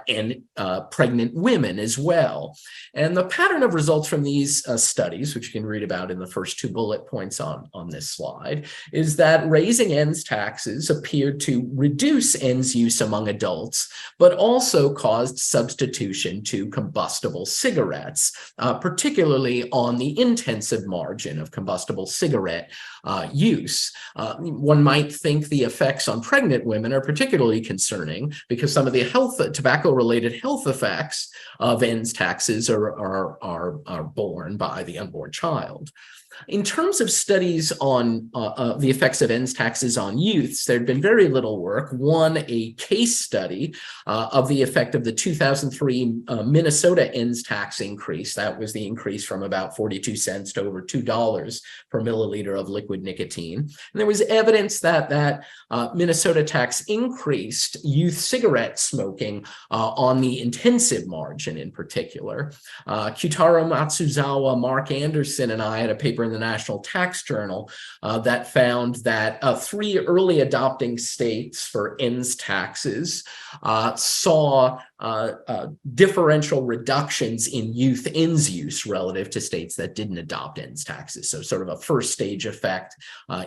and pregnant women as well. And the pattern of results from these studies, which you can read about in the first two bullet points on this slide, is that raising ends taxes appeared to reduce ends use among adults, but also caused substitution to combustible cigarettes, particularly on the intensive margin of combustible cigarette use. One might think the effects on pregnant women are particularly concerning because some of the tobacco-related health effects of ends taxes are borne by the unborn child. In terms of studies on the effects of ends taxes on youths, there had been very little work. One, a case study of the effect of the 2003 Minnesota ends tax increase. That was the increase from about 42 cents to over $2 per milliliter of liquid nicotine. And there was evidence that Minnesota tax increased youth cigarette smoking on the intensive margin in particular. Kyutaro Matsuzawa, Mark Anderson, and I had a paper in the National Tax Journal that found that 3 early adopting states for ends taxes saw differential reductions in youth ends use relative to states that didn't adopt ends taxes. So sort of a first stage effect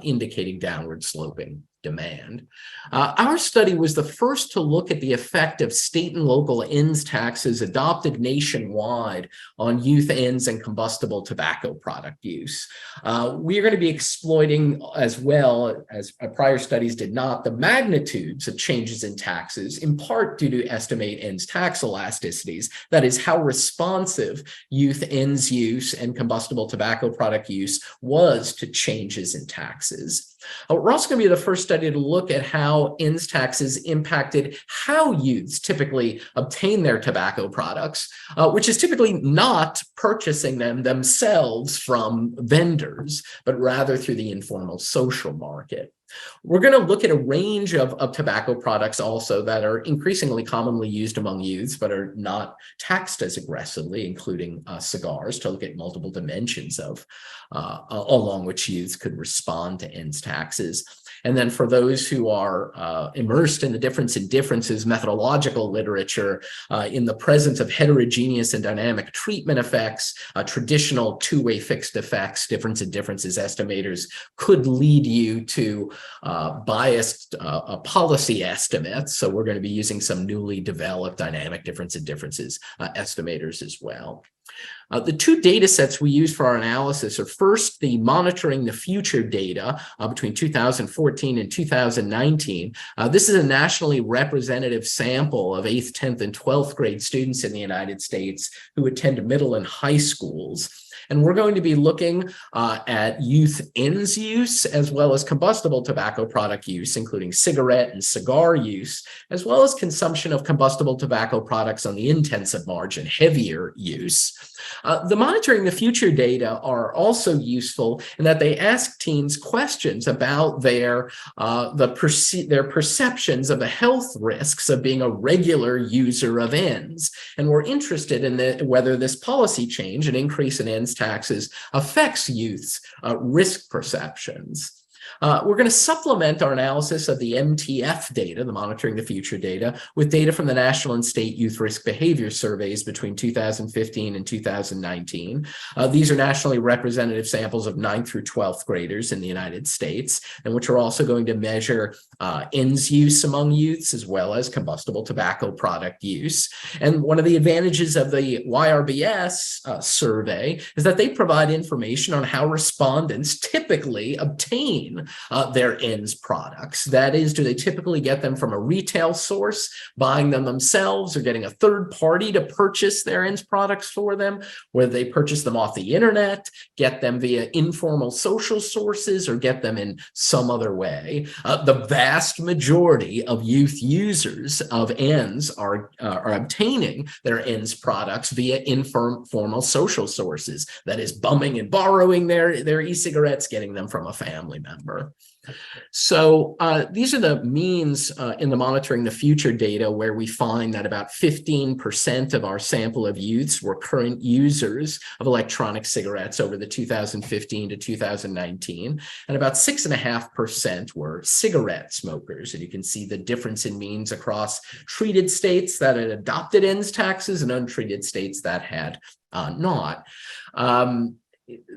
indicating downward sloping demand. Our study was the first to look at the effect of state and local ends taxes adopted nationwide on youth ends and combustible tobacco product use. We are going to be exploiting, as well as prior studies did not, the magnitudes of changes in taxes, in part due to estimate ends tax elasticities, that is, how responsive youth ends use and combustible tobacco product use was to changes in taxes. We're also going to be the first study to look at how ends taxes impacted how youths typically obtain their tobacco products, which is typically not purchasing them themselves from vendors, but rather through the informal social market. We're going to look at a range of tobacco products also that are increasingly commonly used among youths, but are not taxed as aggressively, including cigars, to look at multiple dimensions of along which youths could respond to ends taxes. And then for those who are immersed in the difference in differences methodological literature, in the presence of heterogeneous and dynamic treatment effects, traditional two-way fixed effects, difference in differences estimators could lead you to biased policy estimates. So we're going to be using some newly developed dynamic difference in differences estimators as well. The two data sets we use for our analysis are first the monitoring the future data between 2014 and 2019. This is a nationally representative sample of 8th, 10th, and 12th grade students in the United States who attend middle and high schools. And we're going to be looking at youth ENDS use as well as combustible tobacco product use, including cigarette and cigar use, as well as consumption of combustible tobacco products on the intensive margin, heavier use. The monitoring the future data are also useful in that they ask teens questions about their perceptions of the health risks of being a regular user of ENDS. And we're interested in whether this policy change, an increase in ENDS taxes, affects youth's risk perceptions. We're going to supplement our analysis of the MTF data, the monitoring the future data, with data from the national and state youth risk behavior surveys between 2015 and 2019. These are nationally representative samples of 9th through 12th graders in the United States, and which are also going to measure ENDS use among youths as well as combustible tobacco product use. And one of the advantages of the YRBS survey is that they provide information on how respondents typically obtain their ENDS products. That is, do they typically get them from a retail source, buying them themselves, or getting a third party to purchase their ENDS products for them, whether they purchase them off the internet, get them via informal social sources, or get them in some other way. The vast majority of youth users of ENDS are obtaining their ENDS products via informal social sources. That is, bumming and borrowing their e-cigarettes, getting them from a family member. So these are the means in the monitoring the future data where we find that about 15% of our sample of youths were current users of electronic cigarettes over the 2015 to 2019, and about 6.5% were cigarette smokers. And you can see the difference in means across treated states that had adopted ENDS taxes and untreated states that had not.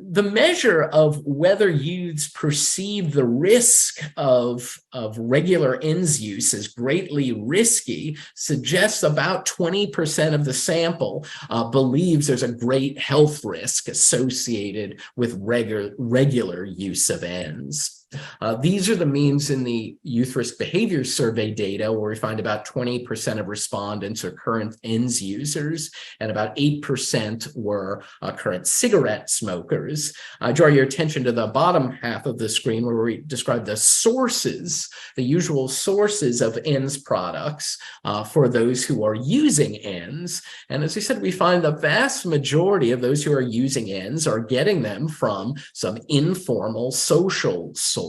The measure of whether youths perceive the risk of regular ENDS use as greatly risky suggests about 20% of the sample believes there's a great health risk associated with regular use of ENDS. These are the means in the Youth Risk Behavior Survey data, where we find about 20% of respondents are current ENDS users, and about 8% were current cigarette smokers. I draw your attention to the bottom half of the screen, where we describe the sources, the usual sources of ENDS products for those who are using ENDS. And as we said, we find the vast majority of those who are using ENDS are getting them from some informal social source.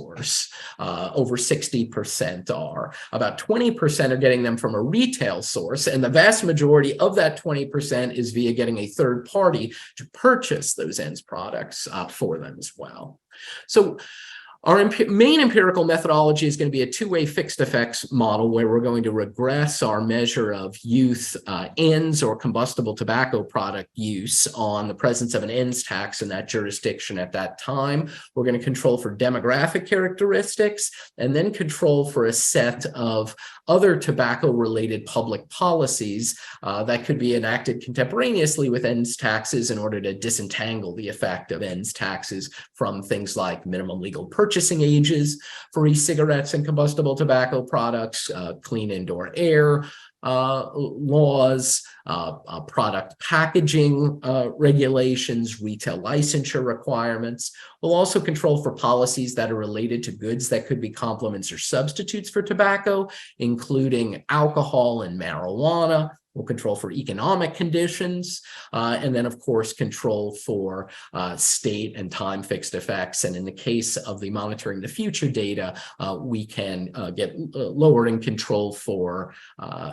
Over 60% are. About 20% are getting them from a retail source, and the vast majority of that 20% is via getting a third party to purchase those ENDS products for them as well. So our main empirical methodology is going to be a two-way fixed effects model, where we're going to regress our measure of youth ENDS or combustible tobacco product use on the presence of an ENDS tax in that jurisdiction at that time. We're going to control for demographic characteristics and then control for a set of other tobacco-related public policies that could be enacted contemporaneously with ENDS taxes in order to disentangle the effect of ENDS taxes from things like minimum legal purchasing ages for e-cigarettes and combustible tobacco products, clean indoor air laws, product packaging regulations, retail licensure requirements. We'll also control for policies that are related to goods that could be complements or substitutes for tobacco, including alcohol and marijuana. We'll control for economic conditions, and then, of course, control for state and time fixed effects. And in the case of the monitoring the future data, we can get lowering control for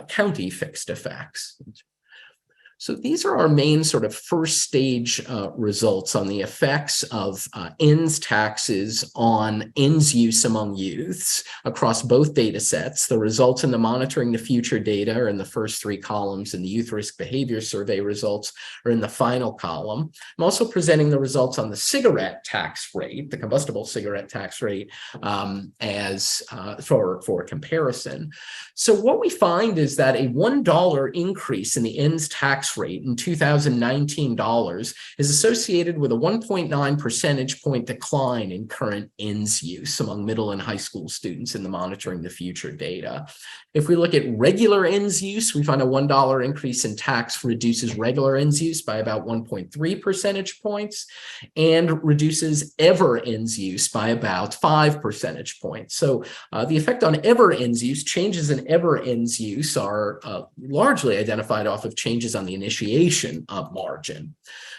county fixed effects. So these are our main sort of first stage results on the effects of ends taxes on ends use among youths across both data sets. The results in the monitoring the future data are in the first three columns, and the youth risk behavior survey results are in the final column. I'm also presenting the results on the cigarette tax rate, the combustible cigarette tax rate, as for comparison. So what we find is that a $1 increase in the ends tax rate in 2019 dollars is associated with a 1.9 percentage point decline in current ends use among middle and high school students in the monitoring the future data. If we look at regular ends use, we find a $1 increase in tax reduces regular ends use by about 1.3 percentage points and reduces ever ends use by about 5 percentage points. So the effect on ever ends use, changes in ever ends use are largely identified off of changes on the initiation margin.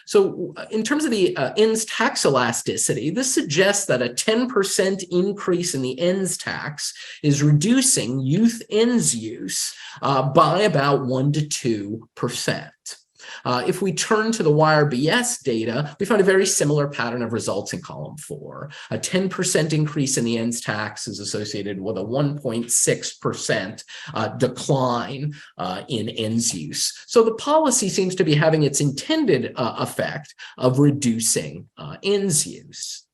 So in terms of the ends tax elasticity, this suggests that a 10% increase in the ends tax is reducing youth ends use by about 1 to 2%. If we turn to the YRBS data, we find a very similar pattern of results in column 4. A 10% increase in the ends tax is associated with a 1.6% decline in ends use. So the policy seems to be having its intended effect of reducing ends use.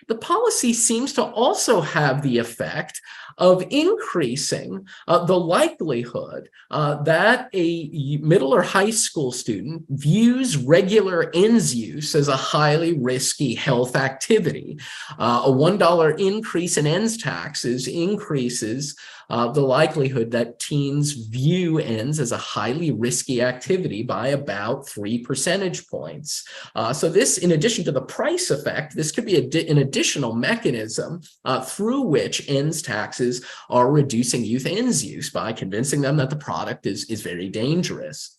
The policy seems to also have the effect of increasing the likelihood that a middle or high school student views regular ends use as a highly risky health activity. A $1 increase in ends taxes increases the likelihood that teens view ends as a highly risky activity by about 3 percentage points. So this, in addition to the price effect, this could be an additional mechanism through which ends taxes are reducing youth ends use by convincing them that the product is very dangerous.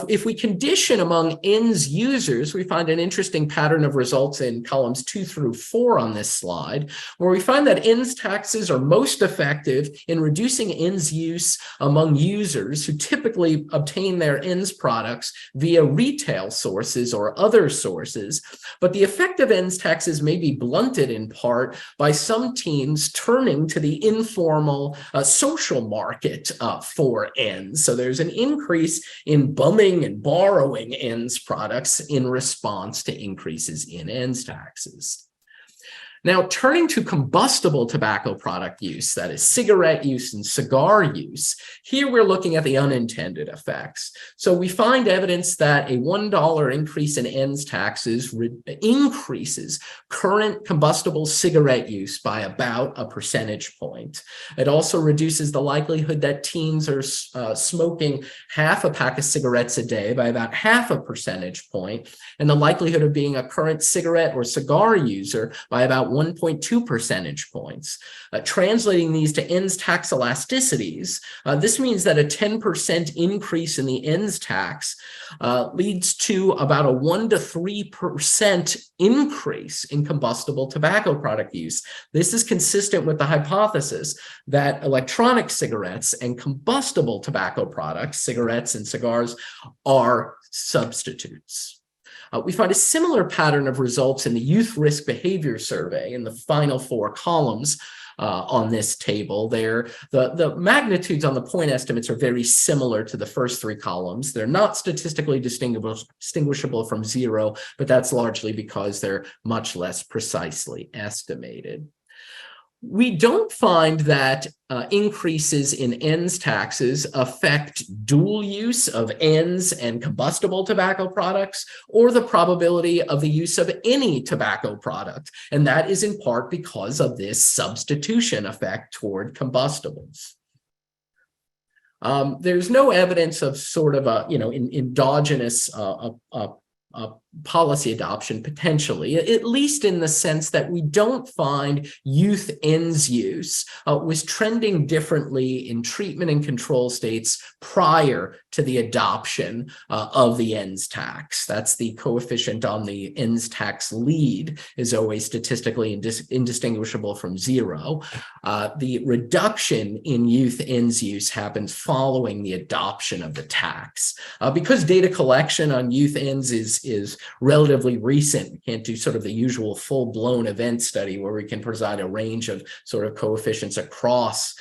If we condition among ends users, we find an interesting pattern of results in columns 2 through 4 on this slide, where we find that ends taxes are most effective in reducing ends use among users who typically obtain their ends products via retail sources or other sources. But the effect of ends taxes may be blunted in part by some teens turning to the informal social market for ends. So there's an increase in bumming and borrowing ends products in response to increases in ends taxes. Now, turning to combustible tobacco product use, that is cigarette use and cigar use, here we're looking at the unintended effects. So we find evidence that a $1 increase in ends taxes increases current combustible cigarette use by about a percentage point. It also reduces the likelihood that teens are smoking half a pack of cigarettes a day by about half a percentage point, and the likelihood of being a current cigarette or cigar user by about 1.2 percentage points. Translating these to ends tax elasticities, this means that a 10% increase in the ends tax leads to about a 1 to 3% increase in combustible tobacco product use. This is consistent with the hypothesis that electronic cigarettes and combustible tobacco products, cigarettes and cigars, are substitutes. We find a similar pattern of results in the youth risk behavior survey in the final 4 columns on this table. There, the magnitudes on the point estimates are very similar to the first 3 columns. They're not statistically distinguishable from 0, but that's largely because they're much less precisely estimated. We don't find that increases in ends taxes affect dual use of ends and combustible tobacco products or the probability of the use of any tobacco product. And that is in part because of this substitution effect toward combustibles. There's no evidence of sort of a, endogenous policy adoption potentially, at least in the sense that we don't find youth ends use was trending differently in treatment and control states prior to the adoption of the ends tax. That's the coefficient on the ends tax lead is always statistically indistinguishable from zero. The reduction in youth ends use happens following the adoption of the tax. Because data collection on youth ends is relatively recent, we can't do sort of the usual full-blown event study where we can provide a range of sort of coefficients across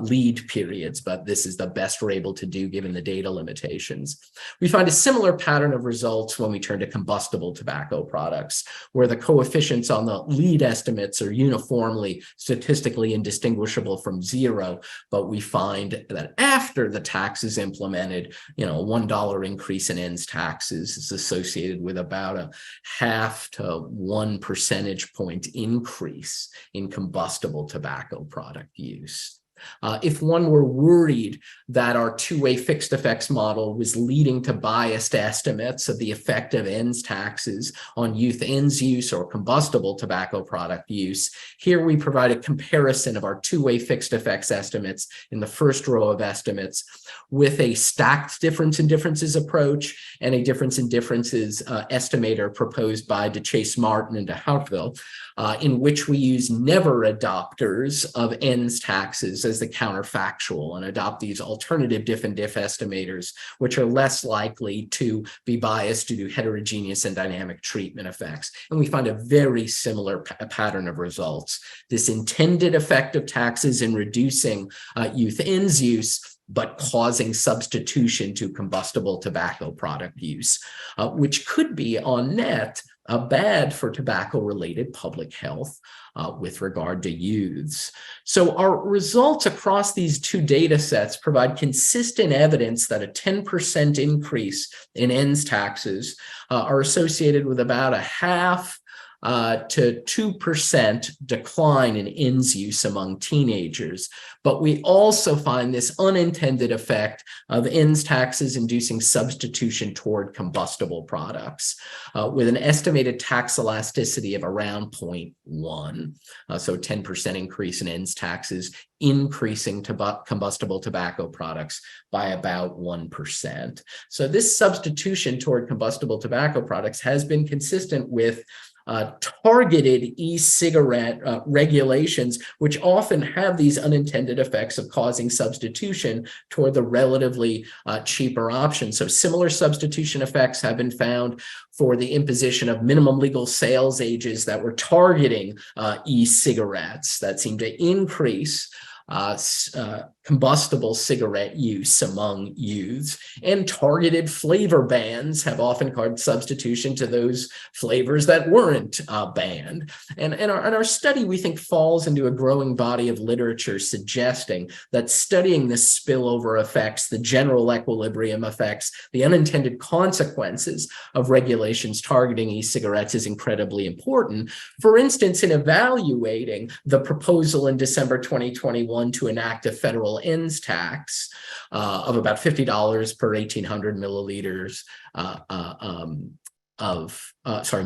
lead periods, but this is the best we're able to do given the data limitations. We find a similar pattern of results when we turn to combustible tobacco products, where the coefficients on the lead estimates are uniformly statistically indistinguishable from zero, but we find that after the tax is implemented, a $1 increase in ends taxes is associated with about a 0.5 to 1 percentage point increase in combustible tobacco product use. If one were worried that our two-way fixed effects model was leading to biased estimates of the effect of ends taxes on youth ends use or combustible tobacco product use, here we provide a comparison of our two-way fixed effects estimates in the first row of estimates with a stacked difference in differences approach and a difference in differences estimator proposed by DeChase Martin and DeHoutville, in which we use never adopters of ends taxes as the counterfactual and adopt these alternative diff and diff estimators, which are less likely to be biased due to heterogeneous and dynamic treatment effects. And we find a very similar pattern of results. This intended effect of taxes in reducing youth ends use, but causing substitution to combustible tobacco product use, which could be on net bad for tobacco-related public health with regard to youths. So our results across these two data sets provide consistent evidence that a 10% increase in ends taxes are associated with about a 0.5 to 2% decline in ends use among teenagers. But we also find this unintended effect of ends taxes inducing substitution toward combustible products with an estimated tax elasticity of around 0.1. So 10% increase in ends taxes increasing combustible tobacco products by about 1%. So this substitution toward combustible tobacco products has been consistent with targeted e-cigarette regulations, which often have these unintended effects of causing substitution toward the relatively cheaper option. So similar substitution effects have been found for the imposition of minimum legal sales ages that were targeting e-cigarettes that seem to increase combustible cigarette use among youths, and targeted flavor bans have often caused substitution to those flavors that weren't banned. And our study, we think, falls into a growing body of literature suggesting that studying the spillover effects, the general equilibrium effects, the unintended consequences of regulations targeting e-cigarettes is incredibly important. For instance, in evaluating the proposal in December 2021 to enact a federal ends tax of about $50 per 1,800 milliliters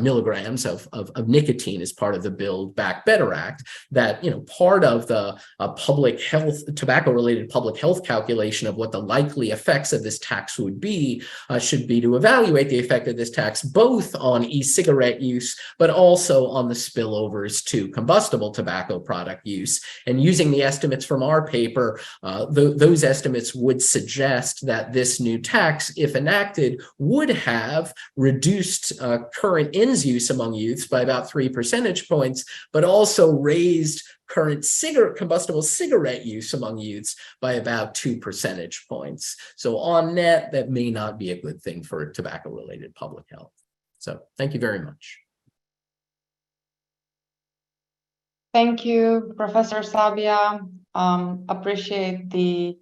milligrams of nicotine as part of the Build Back Better Act, that, part of the public health, tobacco-related public health calculation of what the likely effects of this tax would be should be to evaluate the effect of this tax both on e-cigarette use, but also on the spillovers to combustible tobacco product use. And using the estimates from our paper, those estimates would suggest that this new tax, if enacted, would have reduced current ends use among youths by about 3 percentage points, but also raised current combustible cigarette use among youths by about 2 percentage points. So on net, that may not be a good thing for tobacco-related public health. So thank you very much.
Thank you, Professor Sabia. Appreciate the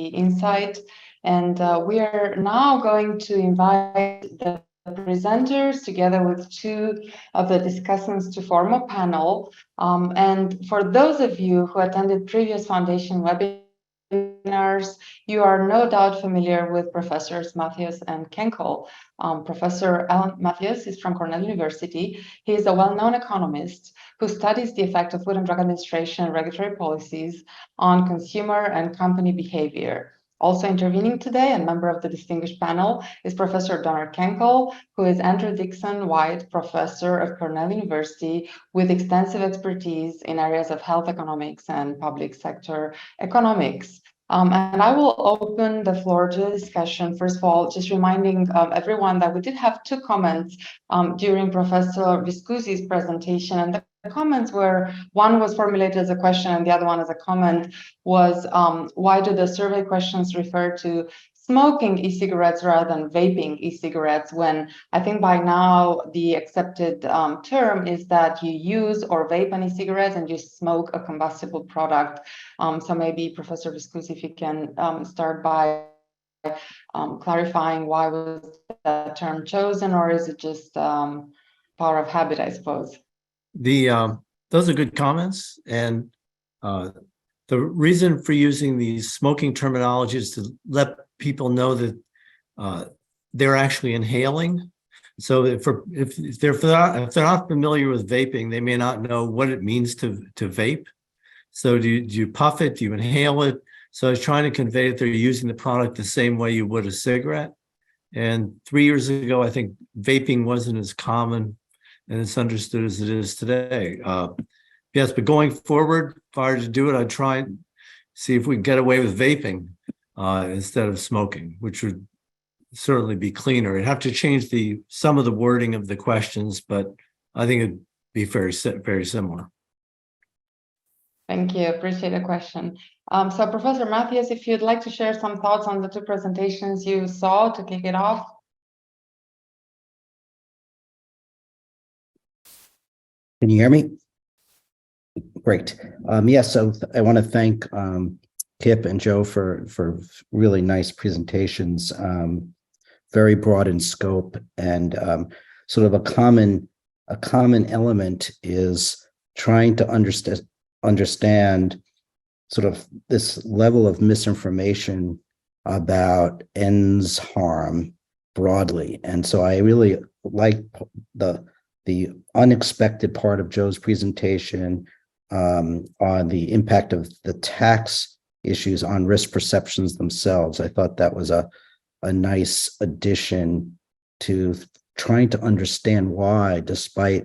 insight. And we are now going to invite the presenters together with two of the discussants to form a panel. And for those of you who attended previous Foundation webinars webinars, you are no doubt familiar with Professors Mathios and Kenkel. Professor Mathios is from Cornell University. He is a well-known economist who studies the effect of Food and Drug Administration regulatory policies on consumer and company behavior. Also intervening today, and member of the distinguished panel, is Professor Donner Kenkel, who is Andrew Dixon White Professor of Cornell University with extensive expertise in areas of health economics and public sector economics. And I will open the floor to the discussion. First of all, just reminding everyone that we did have two comments during Professor Viscusi's presentation, and the comments were, one was formulated as a question and the other one as a comment, was why do the survey questions refer to smoking e-cigarettes rather than vaping e-cigarettes, when I think by now the accepted term is that you use or vape an e-cigarette and you smoke a combustible product. So maybe Professor Viscusi, if you can start by clarifying why was that term chosen, or is it just power of habit, I suppose?
Those are good comments, and the reason for using these smoking terminology is to let people know that they're actually inhaling. So if they're not familiar with vaping, they may not know what it means to vape. So do you puff it? Do you inhale it? So I was trying to convey that they're using the product the same way you would a cigarette. And 3 years ago, I think vaping wasn't as common and it's understood as it is today. Yes, but going forward, if I were to do it, I'd try and see if we can get away with vaping instead of smoking, which would certainly be cleaner. It'd have to change some of the wording of the questions, but I think it'd be very similar.
Thank you. Appreciate the question. So Professor Mathios, if you'd like to share some thoughts on the two presentations you saw to kick it off.
Can you hear me? Great. Yes, so I want to thank Kip and Joe for really nice presentations, very broad in scope, and sort of a common element is trying to understand sort of this level of misinformation about ends harm broadly. And so I really like the unexpected part of Joe's presentation on the impact of the tax issues on risk perceptions themselves. I thought that was a nice addition to trying to understand why, despite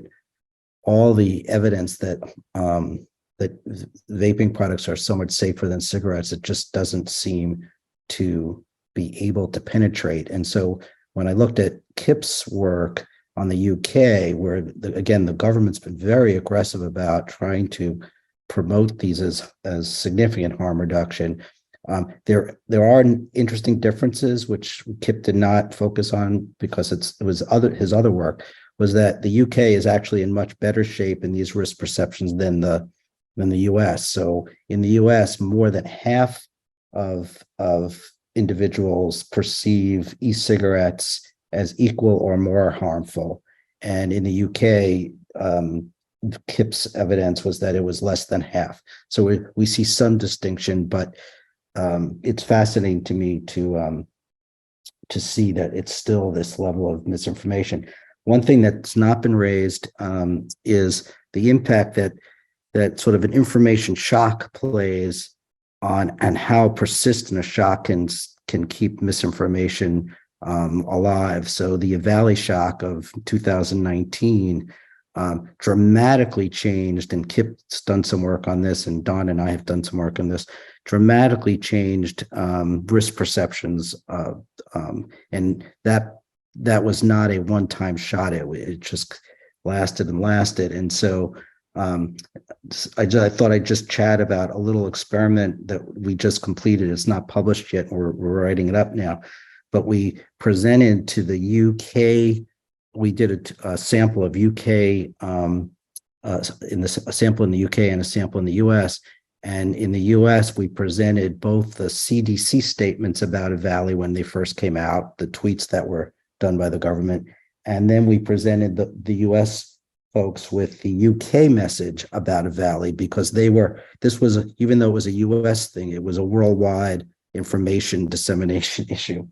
all the evidence that that vaping products are so much safer than cigarettes, it just doesn't seem to be able to penetrate. And so when I looked at Kip's work on the UK, where again the government's been very aggressive about trying to promote these as significant harm reduction, there are interesting differences which Kip did not focus on because his other work was that the UK is actually in much better shape in these risk perceptions than the US. So in the US, more than half of individuals perceive e-cigarettes as equal or more harmful. And in the UK, Kip's evidence was that it was less than half. So we see some distinction, but it's fascinating to me to see that it's still this level of misinformation. One thing that's not been raised is the impact that sort of an information shock plays on and how persistent a shock can keep misinformation alive. So the Valley shock of 2019 dramatically changed, and Kip's done some work on this, and Don and I have done some work on this, dramatically changed risk perceptions, and that was not a one-time shot. It just lasted and lasted. And so I thought I'd just chat about a little experiment that we just completed. It's not published yet. We're writing it up now, but we presented to the UK. We did a sample of UK, a sample in the UK and a sample in the US. And in the US, we presented both the CDC statements about a valley when they first came out, the tweets that were done by the government. And then we presented the US folks with the UK message about a valley, because even though it was a US thing, it was a worldwide information dissemination issue.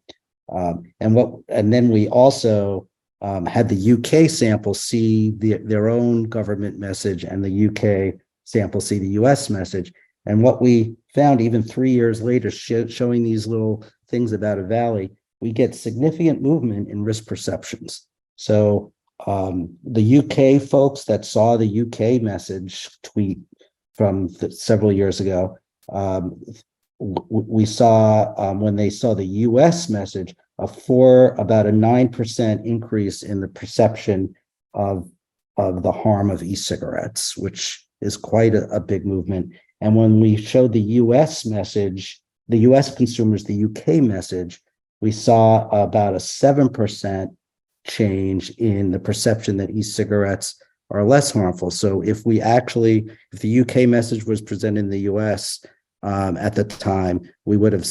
And then we also had the UK sample see their own government message and the UK sample see the US message. And what we found even 3 years later, showing these little things about a valley, we get significant movement in risk perceptions. So the UK folks that saw the UK message tweet from several years ago, we saw when they saw the US message, about a 9% increase in the perception of the harm of e-cigarettes, which is quite a big movement. And when we showed the US message, the US consumers, the UK message, we saw about a 7% change in the perception that e-cigarettes are less harmful. So if the UK message was presented in the US at the time, we would have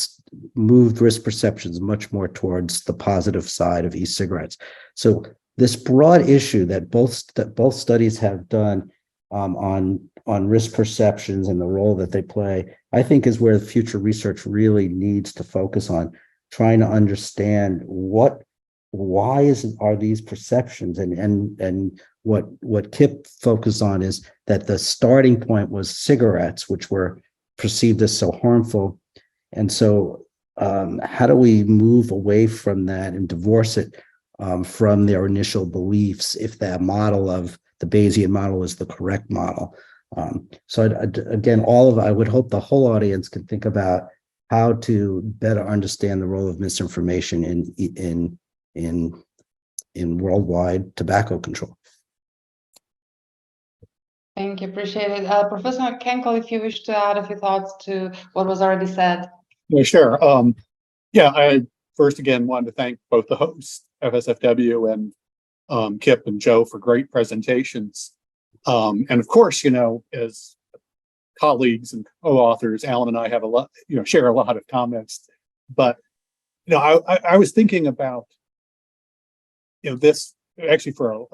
moved risk perceptions much more towards the positive side of e-cigarettes. So this broad issue that both studies have done on risk perceptions and the role that they play, I think is where the future research really needs to focus on, trying to understand why are these perceptions, and what Kip focused on is that the starting point was cigarettes, which were perceived as so harmful. And so how do we move away from that and divorce it from their initial beliefs if that model of the Bayesian model is the correct model? So again, I would hope the whole audience can think about how to better understand the role of misinformation in worldwide tobacco control.
Thank you, appreciate it. Professor Kenkel, if you wish to add a few thoughts to what was already said.
Yeah, sure. I first again wanted to thank both the hosts, FSFW and Kip and Joe, for great presentations. And of course, as colleagues and co-authors, Alan and I have share a lot of comments. But I was thinking about this actually for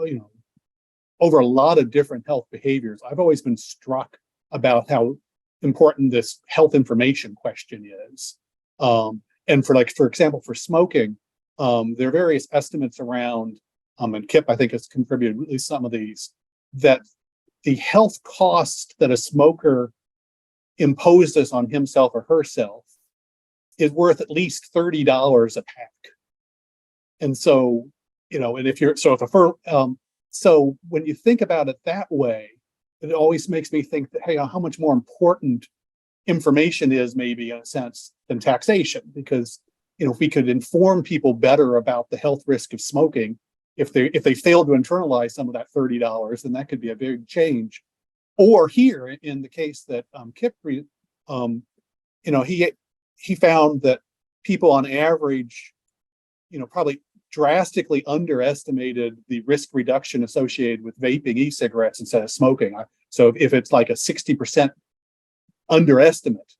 over a lot of different health behaviors. I've always been struck about how important this health information question is. And for example, for smoking, there are various estimates around, and Kip, I think, has contributed at least some of these, that the health cost that a smoker imposes on himself or herself is worth at least $30 a pack. And so, so when you think about it that way, it always makes me think that, hey, how much more important information is, maybe in a sense, than taxation. Because if we could inform people better about the health risk of smoking, if they fail to internalize some of that $30, then that could be a big change. Or here in the case that Kip, he found that people on average, probably drastically underestimated the risk reduction associated with vaping e-cigarettes instead of smoking. So if it's like a 60% underestimate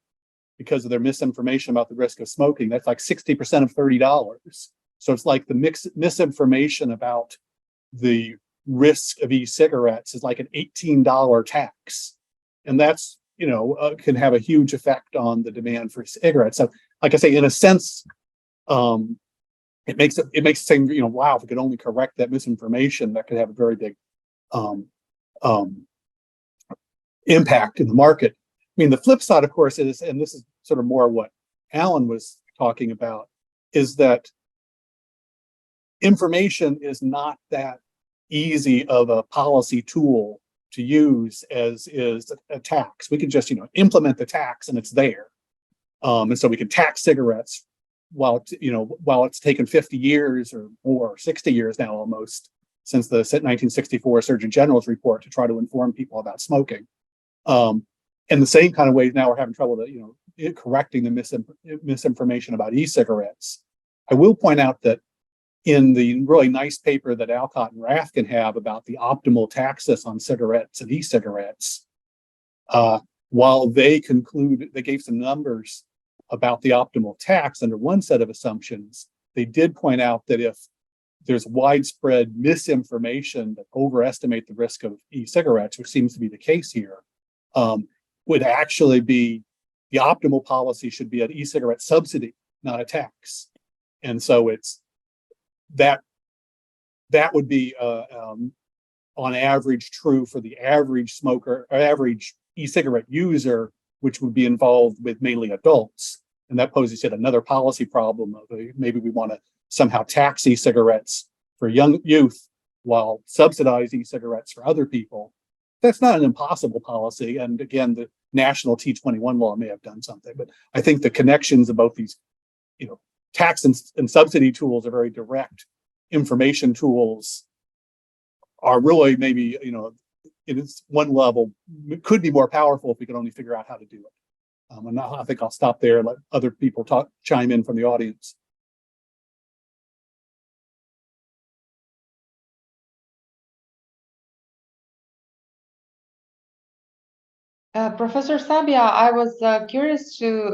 because of their misinformation about the risk of smoking, that's like 60% of $30. So it's like the misinformation about the risk of e-cigarettes is like an $18 tax. And that's, can have a huge effect on the demand for cigarettes. So like I say, in a sense, it makes it seem, wow, if we could only correct that misinformation, that could have a very big impact in the market. I mean, the flip side, of course, is, and this is sort of more what Alan was talking about, is that information is not that easy of a policy tool to use as is a tax. We can just, implement the tax and it's there. And so we can tax cigarettes while it's taken 50 years or more, 60 years now almost, since the 1964 Surgeon General's report to try to inform people about smoking. In the same kind of way, now we're having trouble correcting the misinformation about e-cigarettes. I will point out that in the really nice paper that Alcott and Rafkin have about the optimal taxes on cigarettes and e-cigarettes, while they gave some numbers about the optimal tax under one set of assumptions, they did point out that if there's widespread misinformation that overestimate the risk of e-cigarettes, which seems to be the case here, would actually be the optimal policy should be an e-cigarette subsidy, not a tax. And so it's that would be on average true for the average smoker or average e-cigarette user, which would be involved with mainly adults. And that poses yet another policy problem of maybe we want to somehow tax e-cigarettes for young youth while subsidize e-cigarettes for other people. That's not an impossible policy. And again, the national T21 law may have done something, but I think the connections of both these, tax and subsidy tools are very direct. Information tools are really maybe, in one level, it could be more powerful if we could only figure out how to do it. And I think I'll stop there and let other people chime in from the audience.
Professor Sabia, I was curious to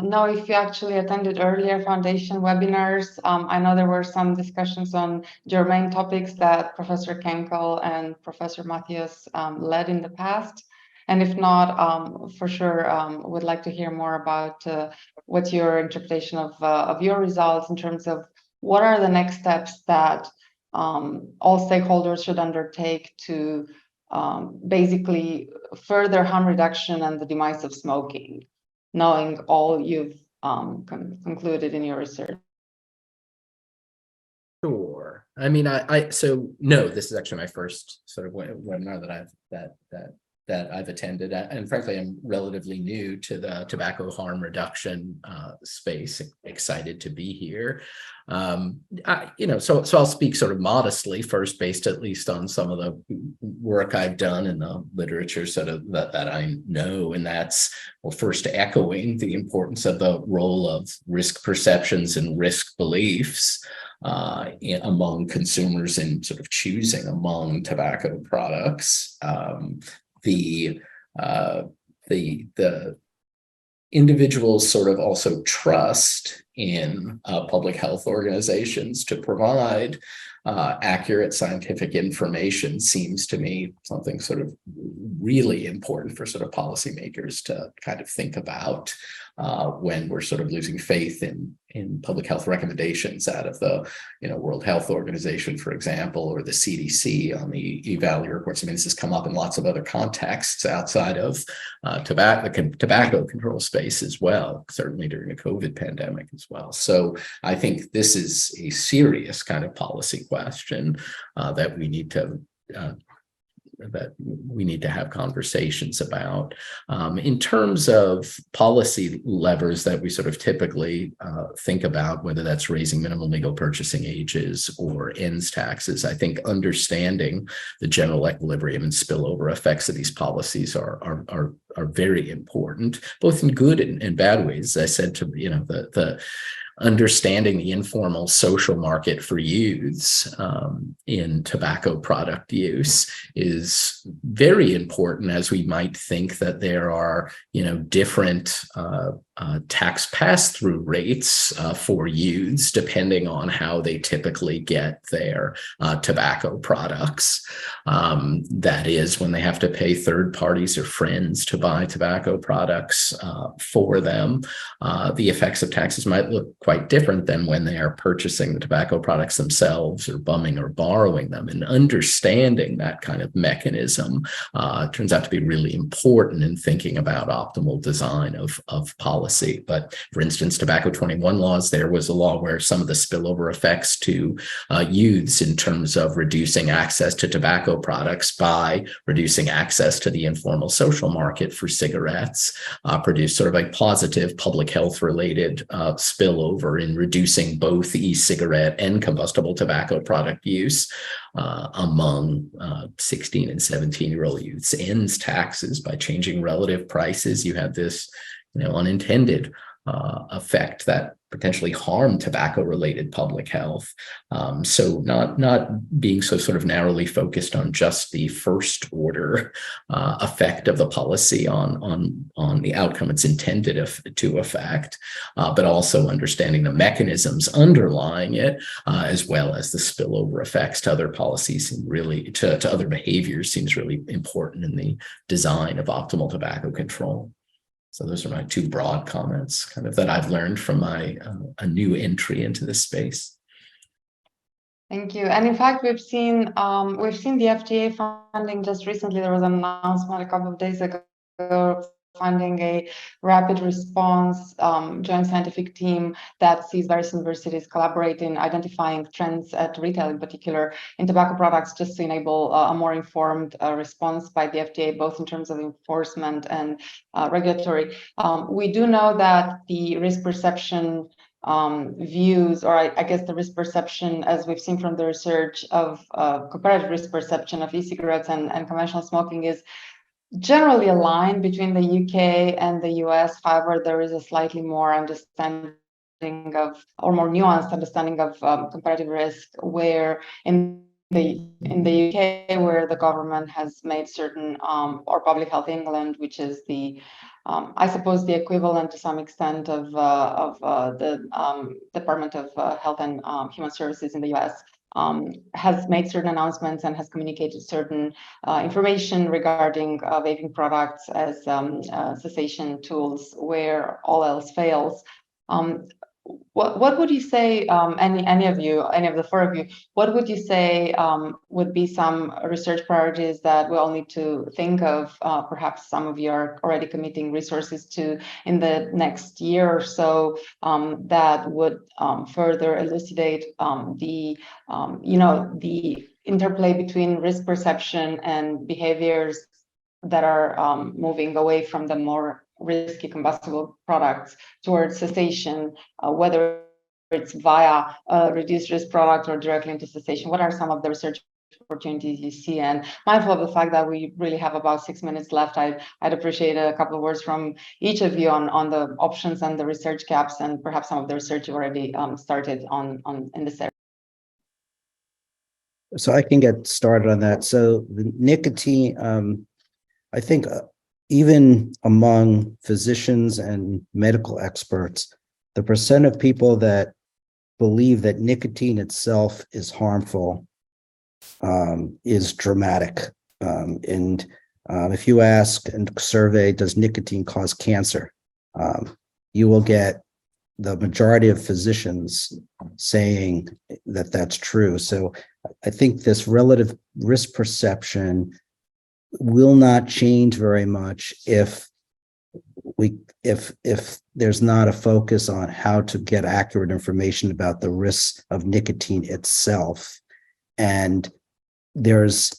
know if you actually attended earlier foundation webinars. I know there were some discussions on germane topics that Professor Kenkel and Professor Mathios led in the past. And if not, for sure, would like to hear more about what's your interpretation of your results in terms of what are the next steps that all stakeholders should undertake to basically further harm reduction and the demise of smoking, knowing all you've concluded in your research.
Sure. I mean, so no, this is actually my first sort of webinar that I've attended, and frankly, I'm relatively new to the tobacco harm reduction space. Excited to be here. So I'll speak sort of modestly first, based at least on some of the work I've done in the literature sort of that I know, and that's, well, first echoing the importance of the role of risk perceptions and risk beliefs among consumers in sort of choosing among tobacco products. The individuals sort of also trust in public health organizations to provide accurate scientific information seems to me something sort of really important for sort of policymakers to kind of think about when we're sort of losing faith in public health recommendations out of the World Health Organization, for example, or the CDC on the eValue reports. I mean, this has come up in lots of other contexts outside of tobacco control space as well, certainly during the COVID pandemic as well. So I think this is a serious kind of policy question that we need to have conversations about. In terms of policy levers that we sort of typically think about, whether that's raising minimum legal purchasing ages or ends taxes, I think understanding the general equilibrium and spillover effects of these policies are very important, both in good and bad ways. As I said, to the understanding the informal social market for youths in tobacco product use is very important, as we might think that there are, different tax pass-through rates for youths depending on how they typically get their tobacco products. That is, when they have to pay third parties or friends to buy tobacco products for them, the effects of taxes might look quite different than when they are purchasing the tobacco products themselves or bumming or borrowing them. And understanding that kind of mechanism turns out to be really important in thinking about optimal design of policy. But for instance, tobacco 21 laws, there was a law where some of the spillover effects to youths in terms of reducing access to tobacco products by reducing access to the informal social market for cigarettes produced sort of a positive public health related spillover in reducing both e-cigarette and combustible tobacco product use among 16 and 17-year-old youths. Ends taxes by changing relative prices. You have this unintended effect that potentially harm tobacco-related public health. So not being so sort of narrowly focused on just the first order effect of the policy on the outcome it's intended to affect, but also understanding the mechanisms underlying it, as well as the spillover effects to other policies and really to other behaviors seems really important in the design of optimal tobacco control. So those are my two broad comments, kind of that I've learned from my a new entry into this space.
Thank you. And in fact, we've seen the FDA funding just recently. There was an announcement a couple of days ago funding a rapid response joint scientific team that sees various universities collaborate in identifying trends at retail, in particular in tobacco products, just to enable a more informed response by the FDA, both in terms of enforcement and regulatory. We do know that the risk perception views, or I guess the risk perception, as we've seen from the research of comparative risk perception of e-cigarettes and conventional smoking, is generally aligned between the UK and the US. However, there is a slightly more understanding of, or more nuanced understanding of comparative risk, where in the UK, where the government has made certain, or Public Health England, which is the I suppose the equivalent to some extent of the Department of Health and Human Services in the US, has made certain announcements and has communicated certain information regarding vaping products as cessation tools where all else fails. What would you say, any of the four of you, what would you say would be some research priorities that we all need to think of? Perhaps some of you are already committing resources to in the next year or so, that would further elucidate the interplay between risk perception and behaviors that are moving away from the more risky combustible products towards cessation, whether it's via a reduced risk product or directly into cessation. What are some of the research opportunities you see? And mindful of the fact that we really have about 6 minutes left, I'd appreciate a couple of words from each of you on the options and the research gaps, and perhaps some of the research you already started on in this area.
So I can get started on that. So the nicotine, I think even among physicians and medical experts, the percent of people that believe that nicotine itself is harmful is dramatic. And if you ask and survey, does nicotine cause cancer? You will get the majority of physicians saying that that's true. So I think this relative risk perception will not change very much if there's not a focus on how to get accurate information about the risks of nicotine itself. And there's,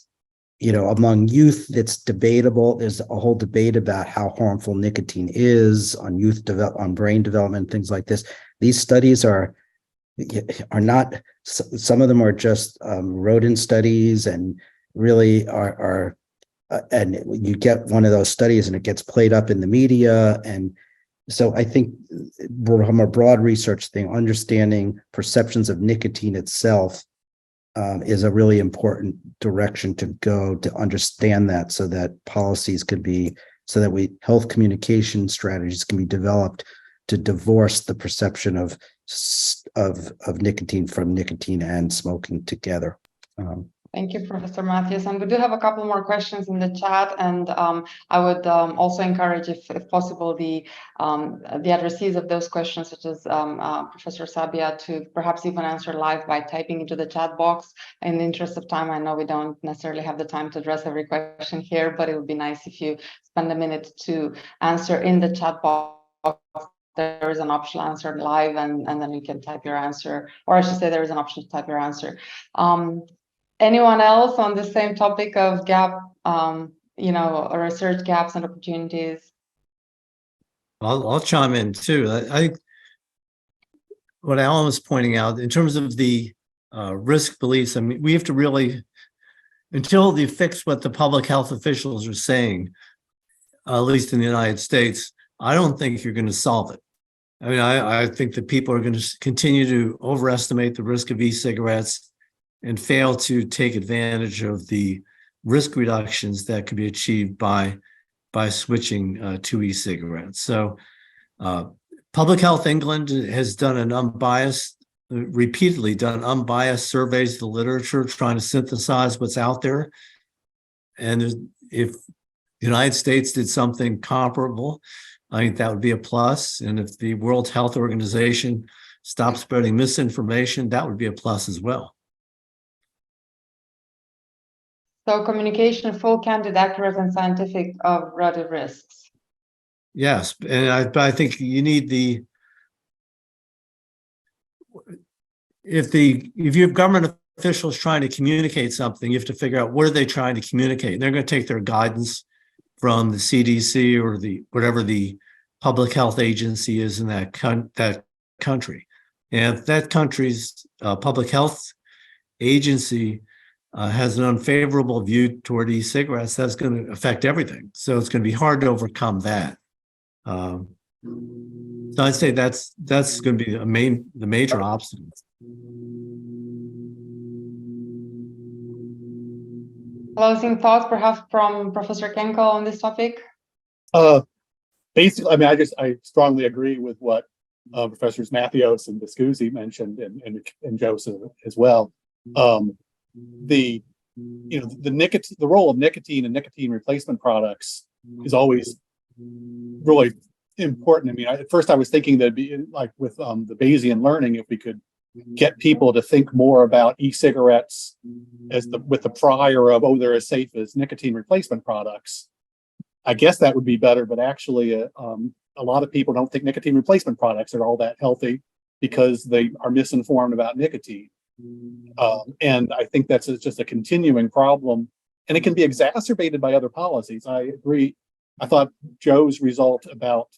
among youth, it's debatable. There's a whole debate about how harmful nicotine is on on brain development, things like this. These studies are not, some of them are just rodent studies, and really are and you get one of those studies and it gets played up in the media. And so I think from a broad research thing, understanding perceptions of nicotine itself is a really important direction to go, to understand that, so that policies could be, so that health communication strategies can be developed to divorce the perception of nicotine from nicotine and smoking together.
Thank you, Professor Mathios. And we do have a couple more questions in the chat, and I would also encourage, if possible, the addressees of those questions, such as Professor Sabia, to perhaps even answer live by typing into the chat box. In the interest of time, I know we don't necessarily have the time to address every question here, but it would be nice if you spend a minute to answer in the chat box. There is an option to answer live, and then you can type your answer, or I should say there is an option to type your answer. Anyone else on the same topic of gap, research gaps and opportunities?
I'll chime in too. I what Alan was pointing out in terms of the risk beliefs, I mean, we have to really, until they fix what the public health officials are saying, at least in the United States, I don't think you're going to solve it. I mean, I think that people are going to continue to overestimate the risk of e-cigarettes and fail to take advantage of the risk reductions that could be achieved by switching to e-cigarettes. So Public Health England has done repeatedly done unbiased surveys of the literature, trying to synthesize what's out there. And if the United States did something comparable, I think that would be a plus. And if the World Health Organization stops spreading misinformation, that would be a plus as well.
So communication, full, candid, accurate, and scientific of relative risks.
Yes, and I think you need if you have government officials trying to communicate something, you have to figure out what are they trying to communicate. They're going to take their guidance from the CDC or whatever the public health agency is in that country. And if that country's public health agency has an unfavorable view toward e-cigarettes, that's going to affect everything. So it's going to be hard to overcome that. So I'd say that's going to be the major obstacle.
Closing thoughts, perhaps from Professor Kenkel on this topic.
Basically, I mean, I strongly agree with what Professors Mathios and Viscusi mentioned, and Joseph as well. The role of nicotine and nicotine replacement products is always really important. I mean, at first I was thinking that'd be like with the Bayesian learning, if we could get people to think more about e-cigarettes with the prior of, oh, they're as safe as nicotine replacement products. I guess that would be better, but actually a lot of people don't think nicotine replacement products are all that healthy because they are misinformed about nicotine. And I think that's just a continuing problem, and it can be exacerbated by other policies. I agree. I thought Joe's result about,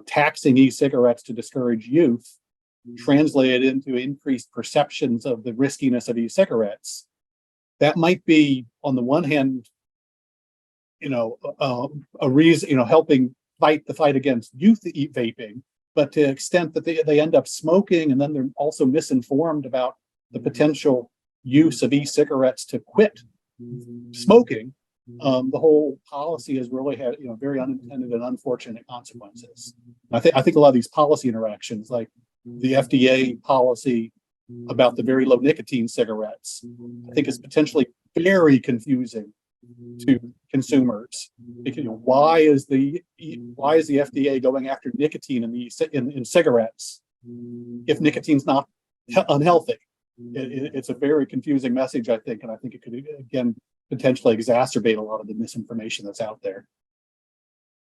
taxing e-cigarettes to discourage youth translated into increased perceptions of the riskiness of e-cigarettes. That might be, on the one hand, a reason, helping fight the fight against youth vaping, but to the extent that they end up smoking and then they're also misinformed about the potential use of e-cigarettes to quit smoking, the whole policy has really had, very unintended and unfortunate consequences. I think a lot of these policy interactions, like the FDA policy about the very low nicotine cigarettes, I think is potentially very confusing to consumers. Because, why is the FDA going after nicotine in cigarettes if nicotine's not unhealthy? It's a very confusing message, I think, and I think it could, again, potentially exacerbate a lot of the misinformation that's out there.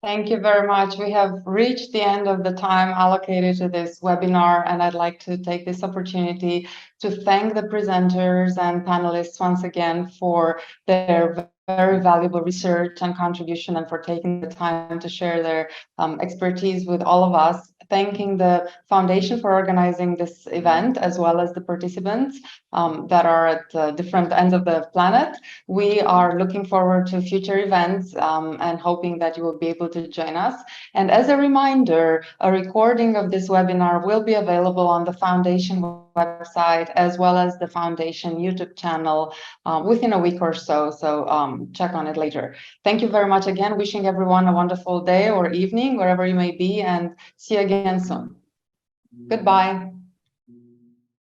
Thank you very much. We have reached the end of the time allocated to this webinar, and I'd like to take this opportunity to thank the presenters and panelists once again for their very valuable research and contribution, and for taking the time to share their expertise with all of us. Thanking the Foundation for organizing this event, as well as the participants that are at different ends of the planet. We are looking forward to future events and hoping that you will be able to join us. And as a reminder, a recording of this webinar will be available on the Foundation website, as well as the Foundation YouTube channel within a week or so. So check on it later. Thank you very much again. Wishing everyone a wonderful day or evening, wherever you may be, and see you again soon. Goodbye.